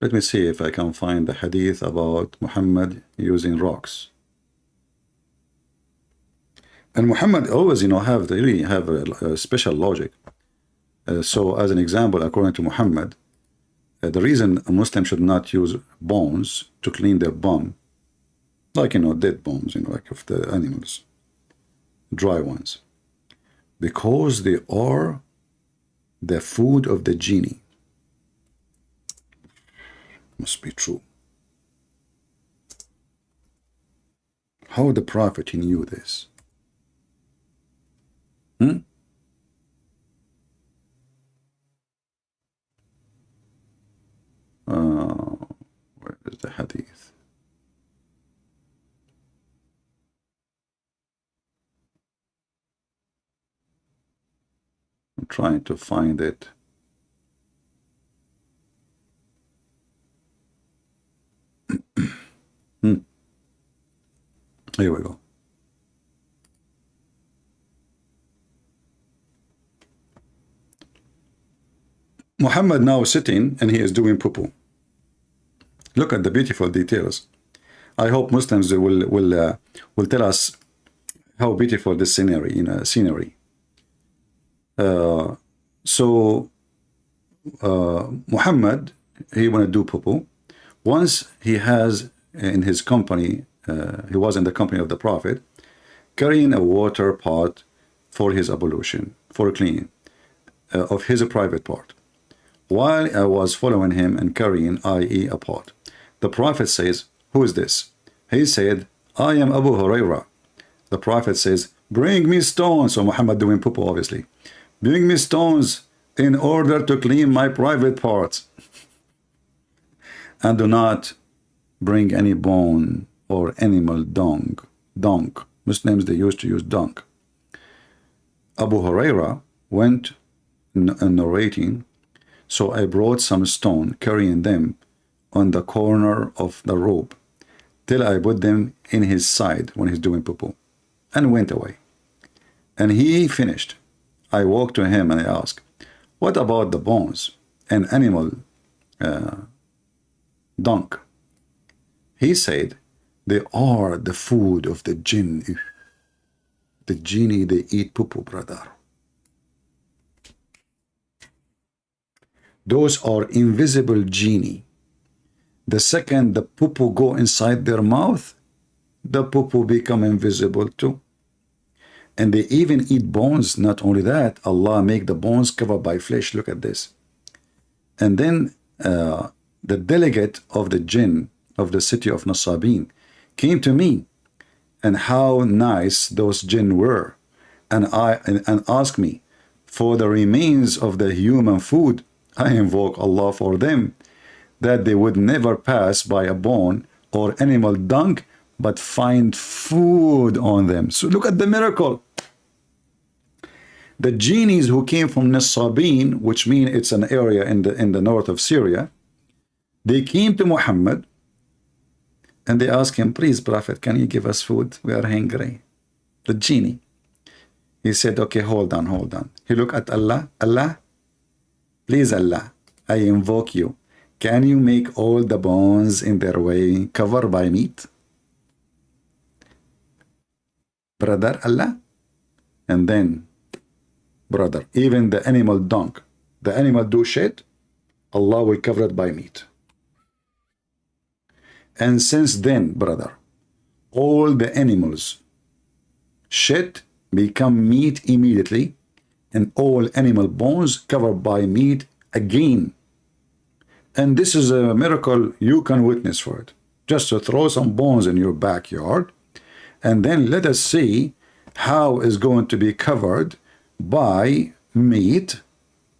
Let me see if I can find the hadith about Muhammad using rocks. And Muhammad always, they really have a special logic. So as an example, according to Muhammad, the reason a Muslim should not use bones to clean their bum, like, dead bones, like of the animals, dry ones, because they are the food of the genie. Must be true. How the Prophet knew this? Where is the hadith? I'm trying to find it. Here we go. Muhammad now sitting and he is doing poo-poo. Look at the beautiful details. I hope Muslims will tell us how beautiful this scenery. Muhammad, he want to do poo-poo. Once he has in his company, he was in the company of the Prophet, carrying a water pot for his ablution, for cleaning of his private part. While I was following him and carrying, i.e. a pot, the Prophet says, who is this? He said, I am Abu Huraira. The Prophet says, bring me stones. So Muhammad doing poo-poo, obviously. Bring me stones in order to clean my private parts. And do not bring any bone or animal dung. Muslims, they used to use dung. Abu Huraira went narrating, so I brought some stone, carrying them on the corner of the robe, till I put them in his side when he's doing poo-poo, and went away. And he finished. I walked to him and I asked, what about the bones and animal dung? He said, they are the food of the jinn. The genie, they eat poo-poo, brother. Those are invisible genie. The second the poo-poo go inside their mouth, the poo-poo become invisible too. And they even eat bones. Not only that, Allah make the bones covered by flesh. Look at this. And then the delegate of the jinn of the city of Nasabin came to me, and how nice those jinn were, and asked me for the remains of the human food. I invoke Allah for them, that they would never pass by a bone or animal dung, but find food on them. So look at the miracle. The genies who came from Nisabin, which means it's an area in the north of Syria, they came to Muhammad and they asked him, please, Prophet, can you give us food? We are hungry. The genie. He said, okay, hold on, hold on. He looked at Allah. Allah, please, Allah, I invoke you. Can you make all the bones in their way covered by meat? Brother, Allah. And then, brother, even the animal dung, the animal do shit, Allah will cover it by meat. And since then, brother, all the animals shit become meat immediately, and all animal bones covered by meat again. And this is a miracle you can witness for it. Just to throw some bones in your backyard, and then let us see how is going to be covered by meat,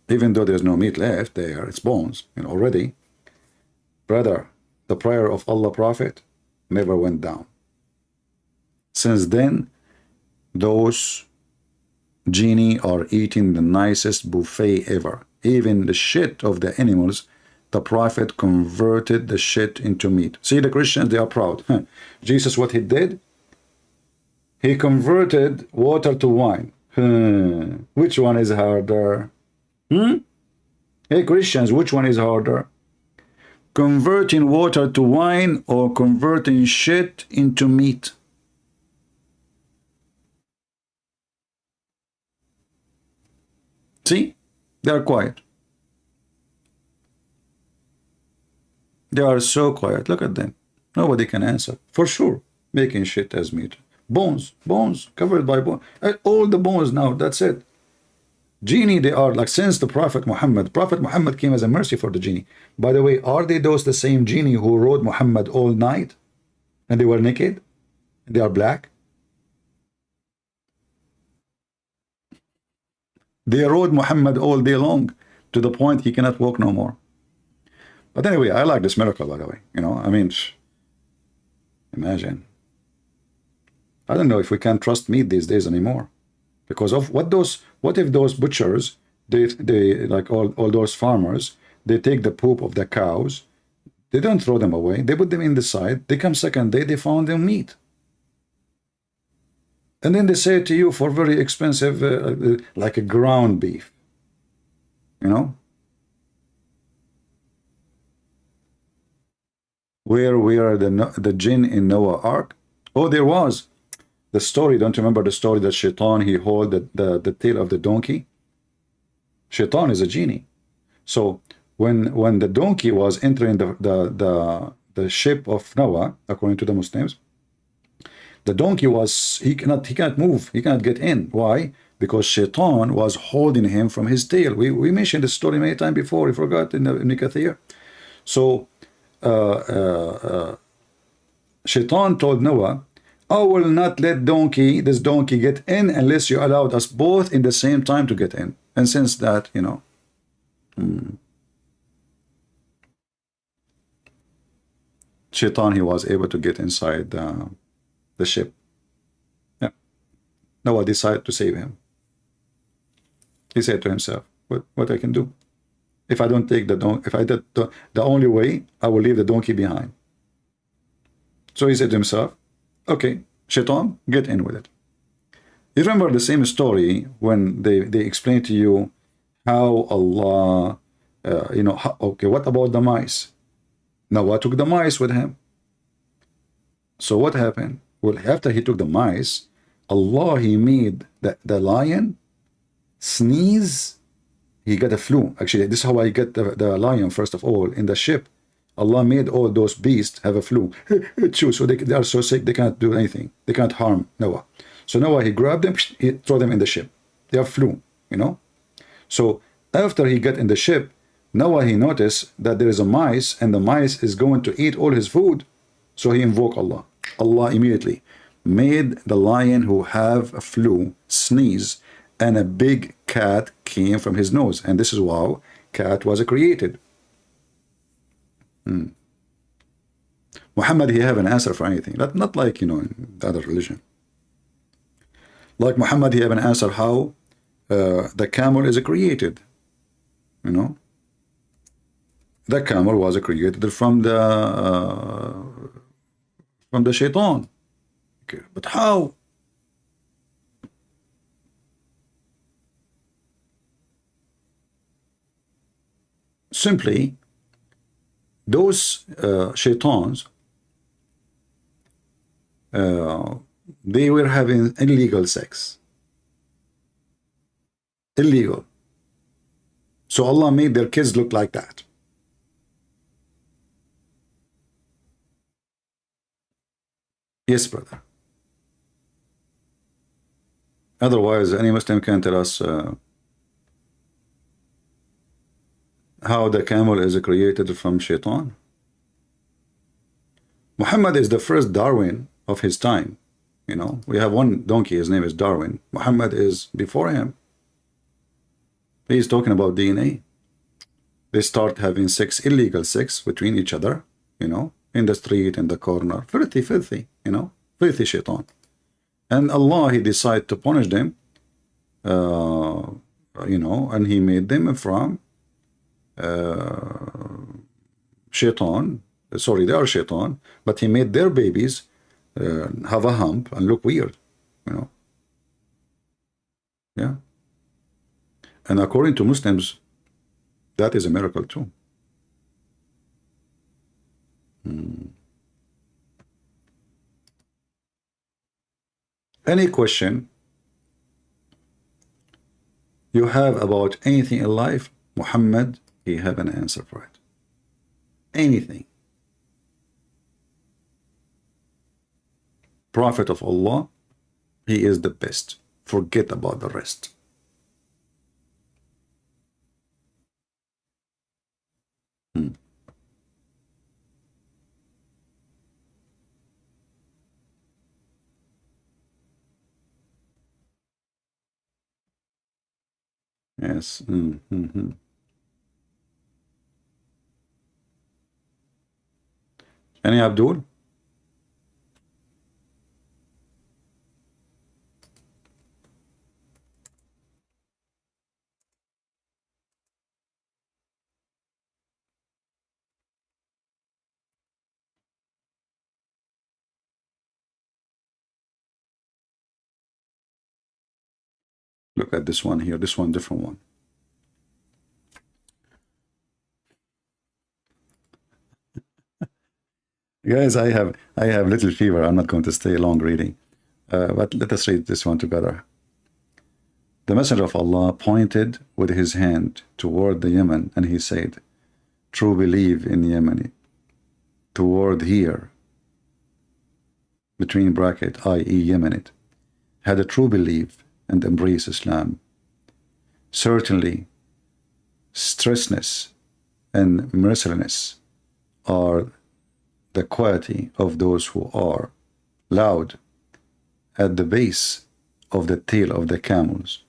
even though there's no meat left there, it's bones, already. Brother, the prayer of Allah Prophet never went down. Since then, those genie are eating the nicest buffet ever. Even the shit of the animals, the Prophet converted the shit into meat. See, the Christians, they are proud. Jesus, what he did? He converted water to wine. Which one is harder? Hey, Christians, which one is harder? Converting water to wine or converting shit into meat? See? They are quiet. They are so quiet. Look at them. Nobody can answer. For sure. Making shit as meat. Bones. Bones. Covered by bones. All the bones now. That's it. Genie, they are like, since the Prophet Muhammad came as a mercy for the genie. By the way, are they those the same genie who rode Muhammad all night? And they were naked? They are black? They rode Muhammad all day long to the point he cannot walk no more. But anyway, I like this miracle, by the way. I mean, imagine. I don't know if we can trust meat these days anymore. Because of what if those butchers, they like all those farmers, they take the poop of the cows, they don't throw them away, they put them in the side, they come second day, they found them meat. And then they say to you for very expensive, like a ground beef, Where are the jinn in Noah Ark? Oh, there was. The story, don't you remember the story that Shaitan, he held the tail of the donkey? Shaitan is a genie. So when the donkey was entering the ship of Noah, according to the Muslims, the donkey he cannot move, he cannot get in. Why? Because Shaitan was holding him from his tail. We mentioned this story many times before, we forgot in Ibn Kathir. So Shaitan told Noah, I will not let this donkey get in unless you allowed us both in the same time to get in. And since that, Shaitan, he was able to get inside the ship. Yeah. Noah decided to save him. He said to himself, what I can do? If I don't take the donkey, if I did the only way, I will leave the donkey behind. So he said to himself, okay, Shaitan, get in with it. You remember the same story when they explain to you how Allah, okay, what about the mice? Noah took the mice with him. So what happened? Well, after he took the mice, Allah, he made the lion sneeze. He got a flu. Actually, this is how I get the lion, first of all, in the ship. Allah made all those beasts have a flu. So they are so sick, they cannot do anything. They can't harm Noah. So Noah, he grabbed them, he threw them in the ship. They have flu, So after he got in the ship, Noah, he noticed that there is a mice, and the mice is going to eat all his food. So he invoked Allah. Allah immediately made the lion who have a flu sneeze, and a big cat came from his nose. And this is how cat was created. Muhammad, he have an answer for anything. Not like, in the other religion. Like Muhammad, he have an answer how the camel is created, you know. The camel was created from the shaitan. Okay. But how? Simply, those shaitans, they were having illegal sex. Illegal. So Allah made their kids look like that. Yes, brother. Otherwise, any Muslim can tell us how the camel is created from shaitan. Muhammad is the first Darwin of his time. You know, we have one donkey, his name is Darwin. Muhammad is before him. He's talking about DNA. They start having sex, illegal sex between each other, you know, in the street, in the corner. Filthy, filthy, you know, filthy shaitan. And Allah, he decided to punish them, you know, and he made them from shaitan. Sorry, they are shaitan, but he made their babies have a hump and look weird, you know. Yeah. And according to Muslims, that is a miracle too. Any question you have about anything in life, Muhammad, he have an answer for it. Anything. Prophet of Allah, he is the best. Forget about the rest. Yes. Any Abdul? Look at this one here. This one, different one. Guys, I have little fever. I'm not going to stay long reading. But let us read this one together. The Messenger of Allah pointed with his hand toward the Yemen, and he said, "True believe in Yemen, toward here, between bracket, i.e. Yemenite, had a true belief and embrace Islam. Certainly, stressness and mercilessness are the quality of those who are loud at the base of the tail of the camels,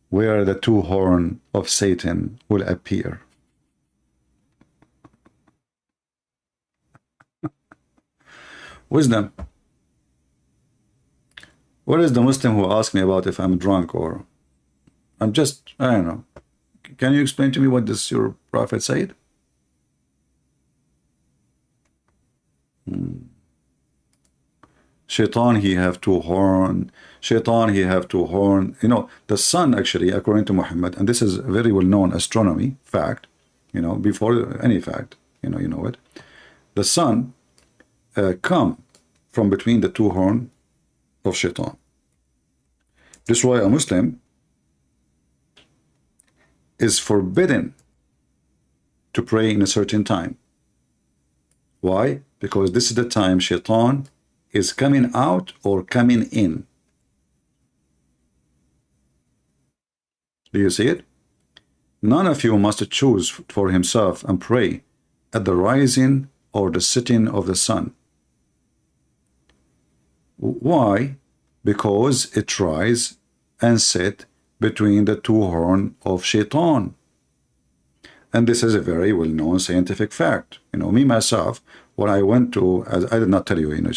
where the two horns of Satan will appear." Wisdom. What is the Muslim who asks me about if I'm drunk or I'm just, I don't know. Can you explain to me what does your prophet said? Shaitan, he have two horn. Shaitan, he have two horn. You know, the sun actually, according to Muhammad, and this is a very well-known astronomy fact, you know, before any fact, you know it. The sun come from between the two horn of Shaitan. This is why a Muslim is forbidden to pray in a certain time. Why? Because this is the time Shaitan is coming out or coming in. Do you see it? None of you must choose for himself and pray at the rising or the setting of the sun. Why? Because it rise and set between the two horns of Shaitan. And this is a very well-known scientific fact. You know, me, myself, when I went to, as I did not tell you, you know,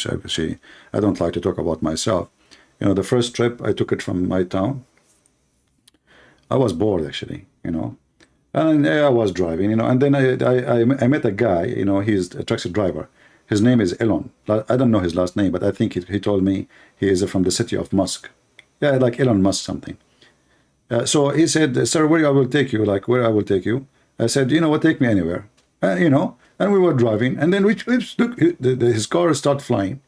I don't like to talk about myself. You know, the first trip, I took it from my town. I was bored actually, and I was driving, and then I met a guy, he's a taxi driver. His name is Elon. I don't know his last name, but I think he told me he is from the city of Musk. Yeah, like Elon Musk something. So he said, sir, where I will take you, like where I will take you. I said, you know what, take me anywhere. And we were driving, and then look, his car started flying.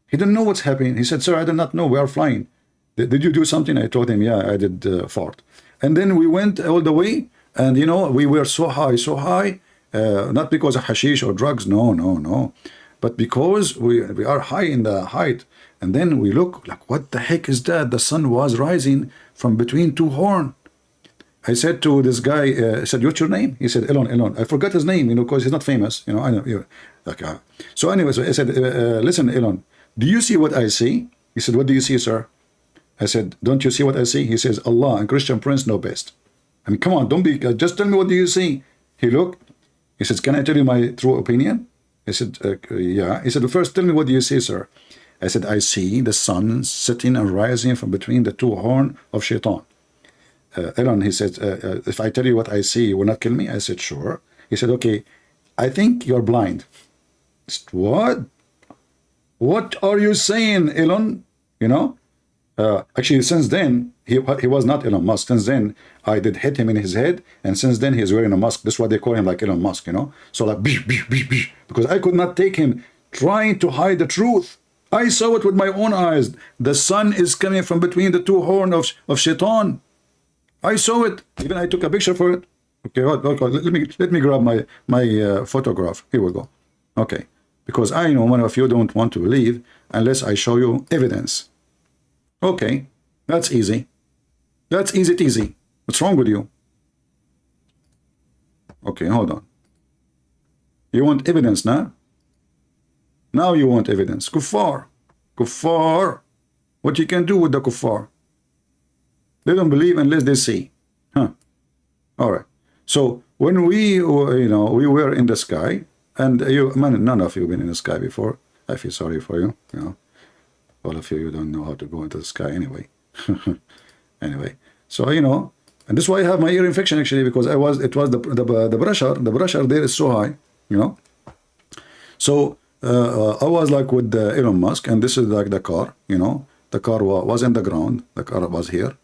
He didn't know what's happening. He said, sir, I did not know we are flying. Did you do something? I told him, yeah, I did fart. And then we went all the way, and we were so high, not because of hashish or drugs, no, but because we are high in the height. And then we look like, what the heck is that? The sun was rising from between two horns. I said to this guy, I said, what's your name? He said, Elon. I forgot his name, because he's not famous. I know. So anyway, so I said, listen, Elon, do you see what I see? He said, what do you see, sir? I said, don't you see what I see? He says, Allah and Christian Prince know best. I mean, come on, don't be, just tell me what do you see? He looked. He says, can I tell you my true opinion? I said, yeah. He said, first tell me what do you see, sir? I said, I see the sun sitting and rising from between the two horns of Shaitan. Elon, he said, if I tell you what I see, you will not kill me? I said, sure. He said, okay, I think you're blind. I said, what? What are you saying, Elon? Actually, since then, he was not Elon Musk. Since then, I did hit him in his head, and since then, he's wearing a mask. That's why they call him like Elon Musk, So like, bish, bish, bish, bish, because I could not take him trying to hide the truth. I saw it with my own eyes. The sun is coming from between the two horns of Shaitan. I saw it. Even I took a picture for it. Okay, let me grab my photograph. Here we go. Okay, because I know many of you don't want to believe unless I show you evidence. Okay, that's easy. That's easy. What's wrong with you? Okay, hold on. You want evidence now? Now you want evidence. Kuffar. What you can do with the kuffar? They don't believe unless they see. All right. So when we were in the sky, and none of you been in the sky before. I feel sorry for you. All of you don't know how to go into the sky anyway. Anyway, so and this is why I have my ear infection actually, because it was the pressure there is so high. So I was like with Elon Musk, and this is like the car. The car was in the ground. The car was here.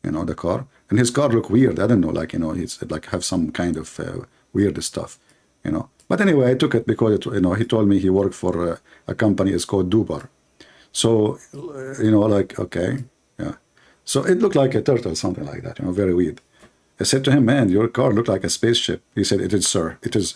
The car, and his car looked weird. I don't know, like it's like have some kind of weird stuff. But anyway, I took it because he told me he worked for a company. It's called Dubar. So like, okay, yeah. So it looked like a turtle, something like that. Very weird. I said to him, man, your car looked like a spaceship. He said, it is, sir. It is.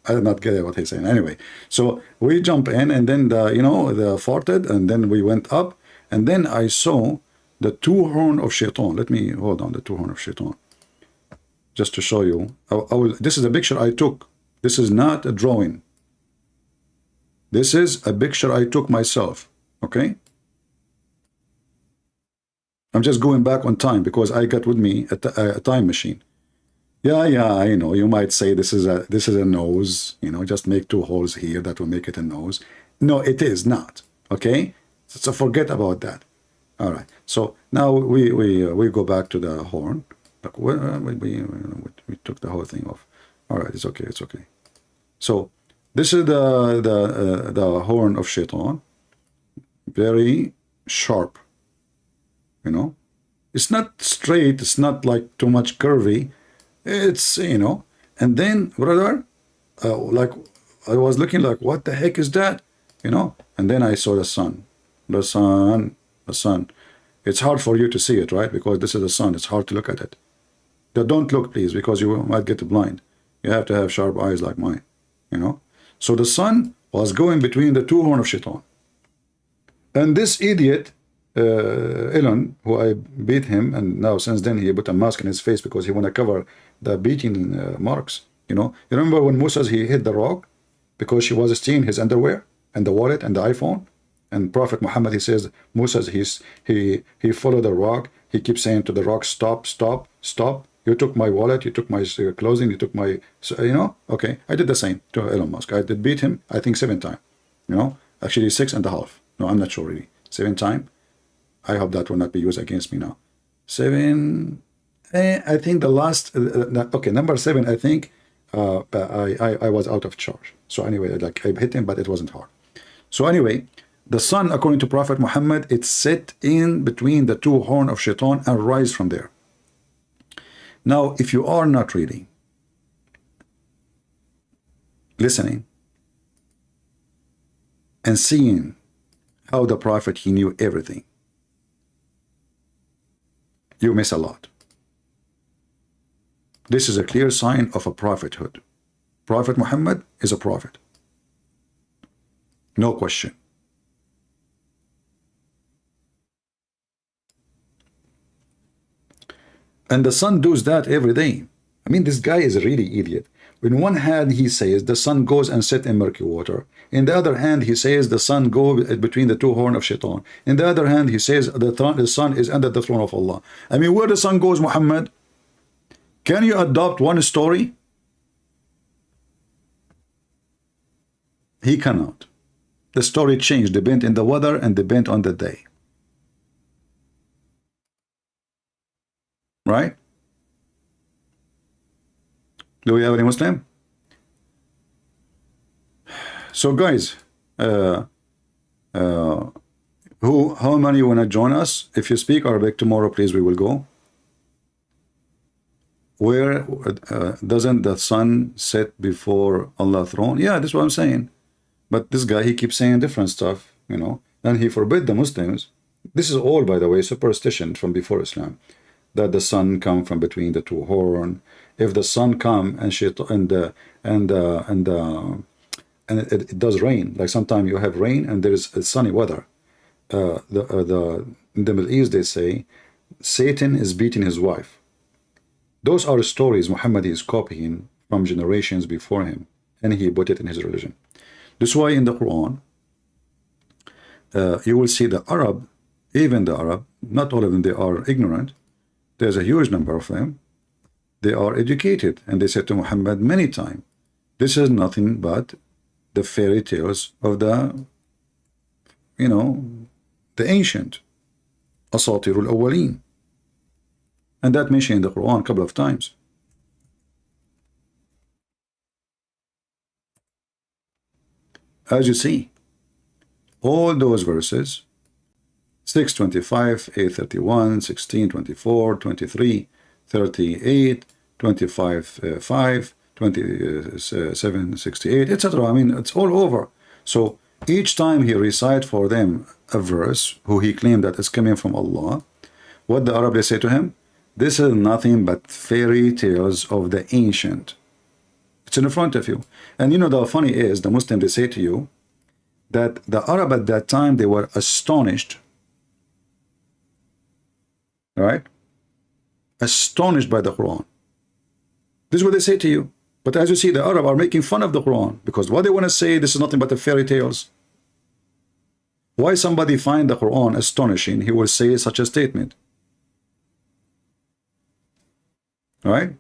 I did not get what he's saying. Anyway, so we jump in, and then the farted, and then we went up, and then I saw the two horn of Shaitan. Let me hold on. The two horn of Shaitan, just to show you. This is a picture I took. This is not a drawing. This is a picture I took myself. Okay. I'm just going back on time because I got with me a time machine. Yeah, I know. You might say this is a nose. Just make two holes here. That will make it a nose. No, it is not. Okay. So forget about that. All right. So now we go back to the horn. Like we took the whole thing off. All right. It's okay. It's okay. So this is the horn of Shaitan. Very sharp. It's not straight. It's not like too much curvy. It's And then, brother, like I was looking like, what the heck is that? And then I saw the sun. The sun. It's hard for you to see it, right? Because this is the sun. It's hard to look at it. Don't look, please, because you might get blind. You have to have sharp eyes like mine. So the sun was going between the two horns of Shaitan. And this idiot, Elon, who I beat him, and now since then he put a mask on his face because he want to cover the beating marks. You remember when Moses he hit the rock because she was stealing his underwear and the wallet and the iPhone? And Prophet Muhammad, he says, Moses, he followed the rock. He keeps saying to the rock, stop, stop, stop. You took my wallet, you took my clothing, you took my, okay. I did the same to Elon Musk. I did beat him, I think 7 times. Actually 6.5. No, I'm not sure really. 7 times. I hope that will not be used against me now. 7 I think the last, okay, number 7, I think I was out of charge. So anyway, like I hit him, but it wasn't hard. So anyway, the sun, according to Prophet Muhammad, it's set in between the two horns of shaitan and rise from there. Now, if you are not reading, listening, and seeing how the Prophet, he knew everything, you miss a lot. This is a clear sign of a prophethood. Prophet Muhammad is a prophet. No question. And the sun does that every day. I mean, this guy is really idiot. In one hand, he says the sun goes and sets in murky water. In the other hand, he says the sun goes between the two horns of shaitan. In the other hand, he says the sun is under the throne of Allah. I mean, where the sun goes, Muhammad? Can you adopt one story? He cannot. The story changed, depend in the weather and depend on the day. Right? Do we have any Muslim? So guys, how many want to join us? If you speak Arabic tomorrow, please, we will go. Where doesn't the sun set before Allah's throne? Yeah, that's what I'm saying. But this guy, he keeps saying different stuff, you know, and he forbid the Muslims. This is all, by the way, superstition from before Islam, that the sun come from between the two horns. If the sun come and it does rain, like sometimes you have rain and there is sunny weather. In the Middle East, they say Satan is beating his wife. Those are stories Muhammad is copying from generations before him, and he put it in his religion. That's why in the Quran, you will see the Arab, even the Arab, not all of them, they are ignorant. There's a huge number of them. They are educated, and they said to Muhammad many times, this is nothing but the fairy tales of the, you know, the ancient, Asatirul Awwaleen. And that mentioned in the Quran a couple of times. As you see, all those verses, 6:25, 8:31, 16:24, 23, 38, 25:5, 27:68, etc. I mean, it's all over. So each time he recite for them a verse, who he claimed that is coming from Allah, what the Arab they say to him? This is nothing but fairy tales of the ancient. It's in front of you. And you know, the funny is, the Muslim, they say to you that the Arab at that time, they were astonished, right? Astonished by the Quran. This is what they say to you. But as you see, the Arab are making fun of the Quran, because what they want to say, this is nothing but the fairy tales. Why somebody find the Quran astonishing, he will say such a statement. Right?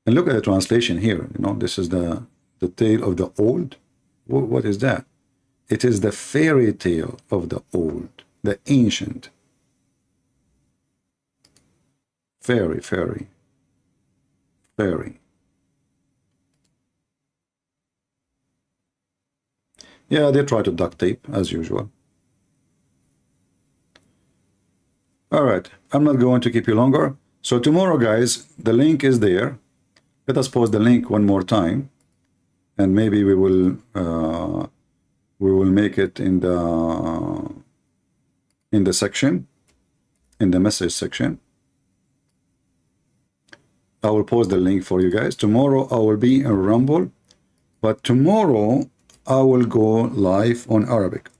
And look at the translation here. You know, this is the tale of the old. What is that? It is the fairy tale of the old, the ancient. Fairy, fairy, fairy. Yeah, they try to duct tape as usual. All right, I'm not going to keep you longer. So tomorrow, guys, the link is there. Let us post the link one more time, and maybe we will make it in the section, in the message section. I will post the link for you guys. Tomorrow I will be in Rumble, but tomorrow I will go live on Arabic.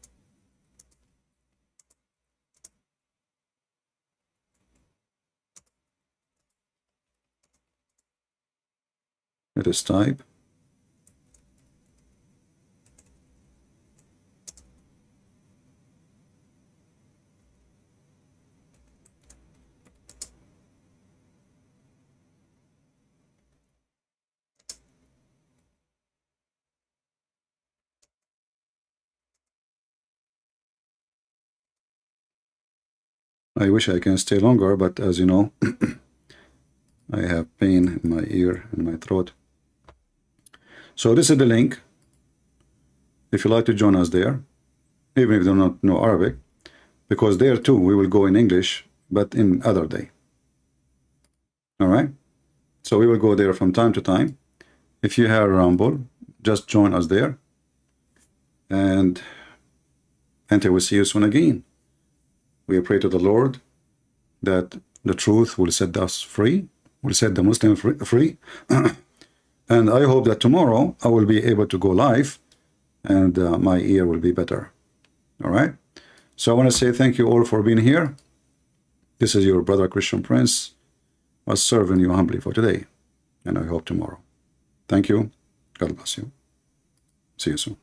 Let us type. I wish I can stay longer, but as you know, I have pain in my ear and my throat. So this is the link. If you like to join us there, even if you do not know Arabic, because there too we will go in English, but in other day. All right? So we will go there from time to time. If you have Rumble, just join us there. And until we see you soon again, we pray to the Lord that the truth will set us free, will set the Muslim free. And I hope that tomorrow I will be able to go live and my ear will be better. All right? So I want to say thank you all for being here. This is your brother Christian Prince, was serving you humbly for today. And I hope tomorrow. Thank you. God bless you. See you soon.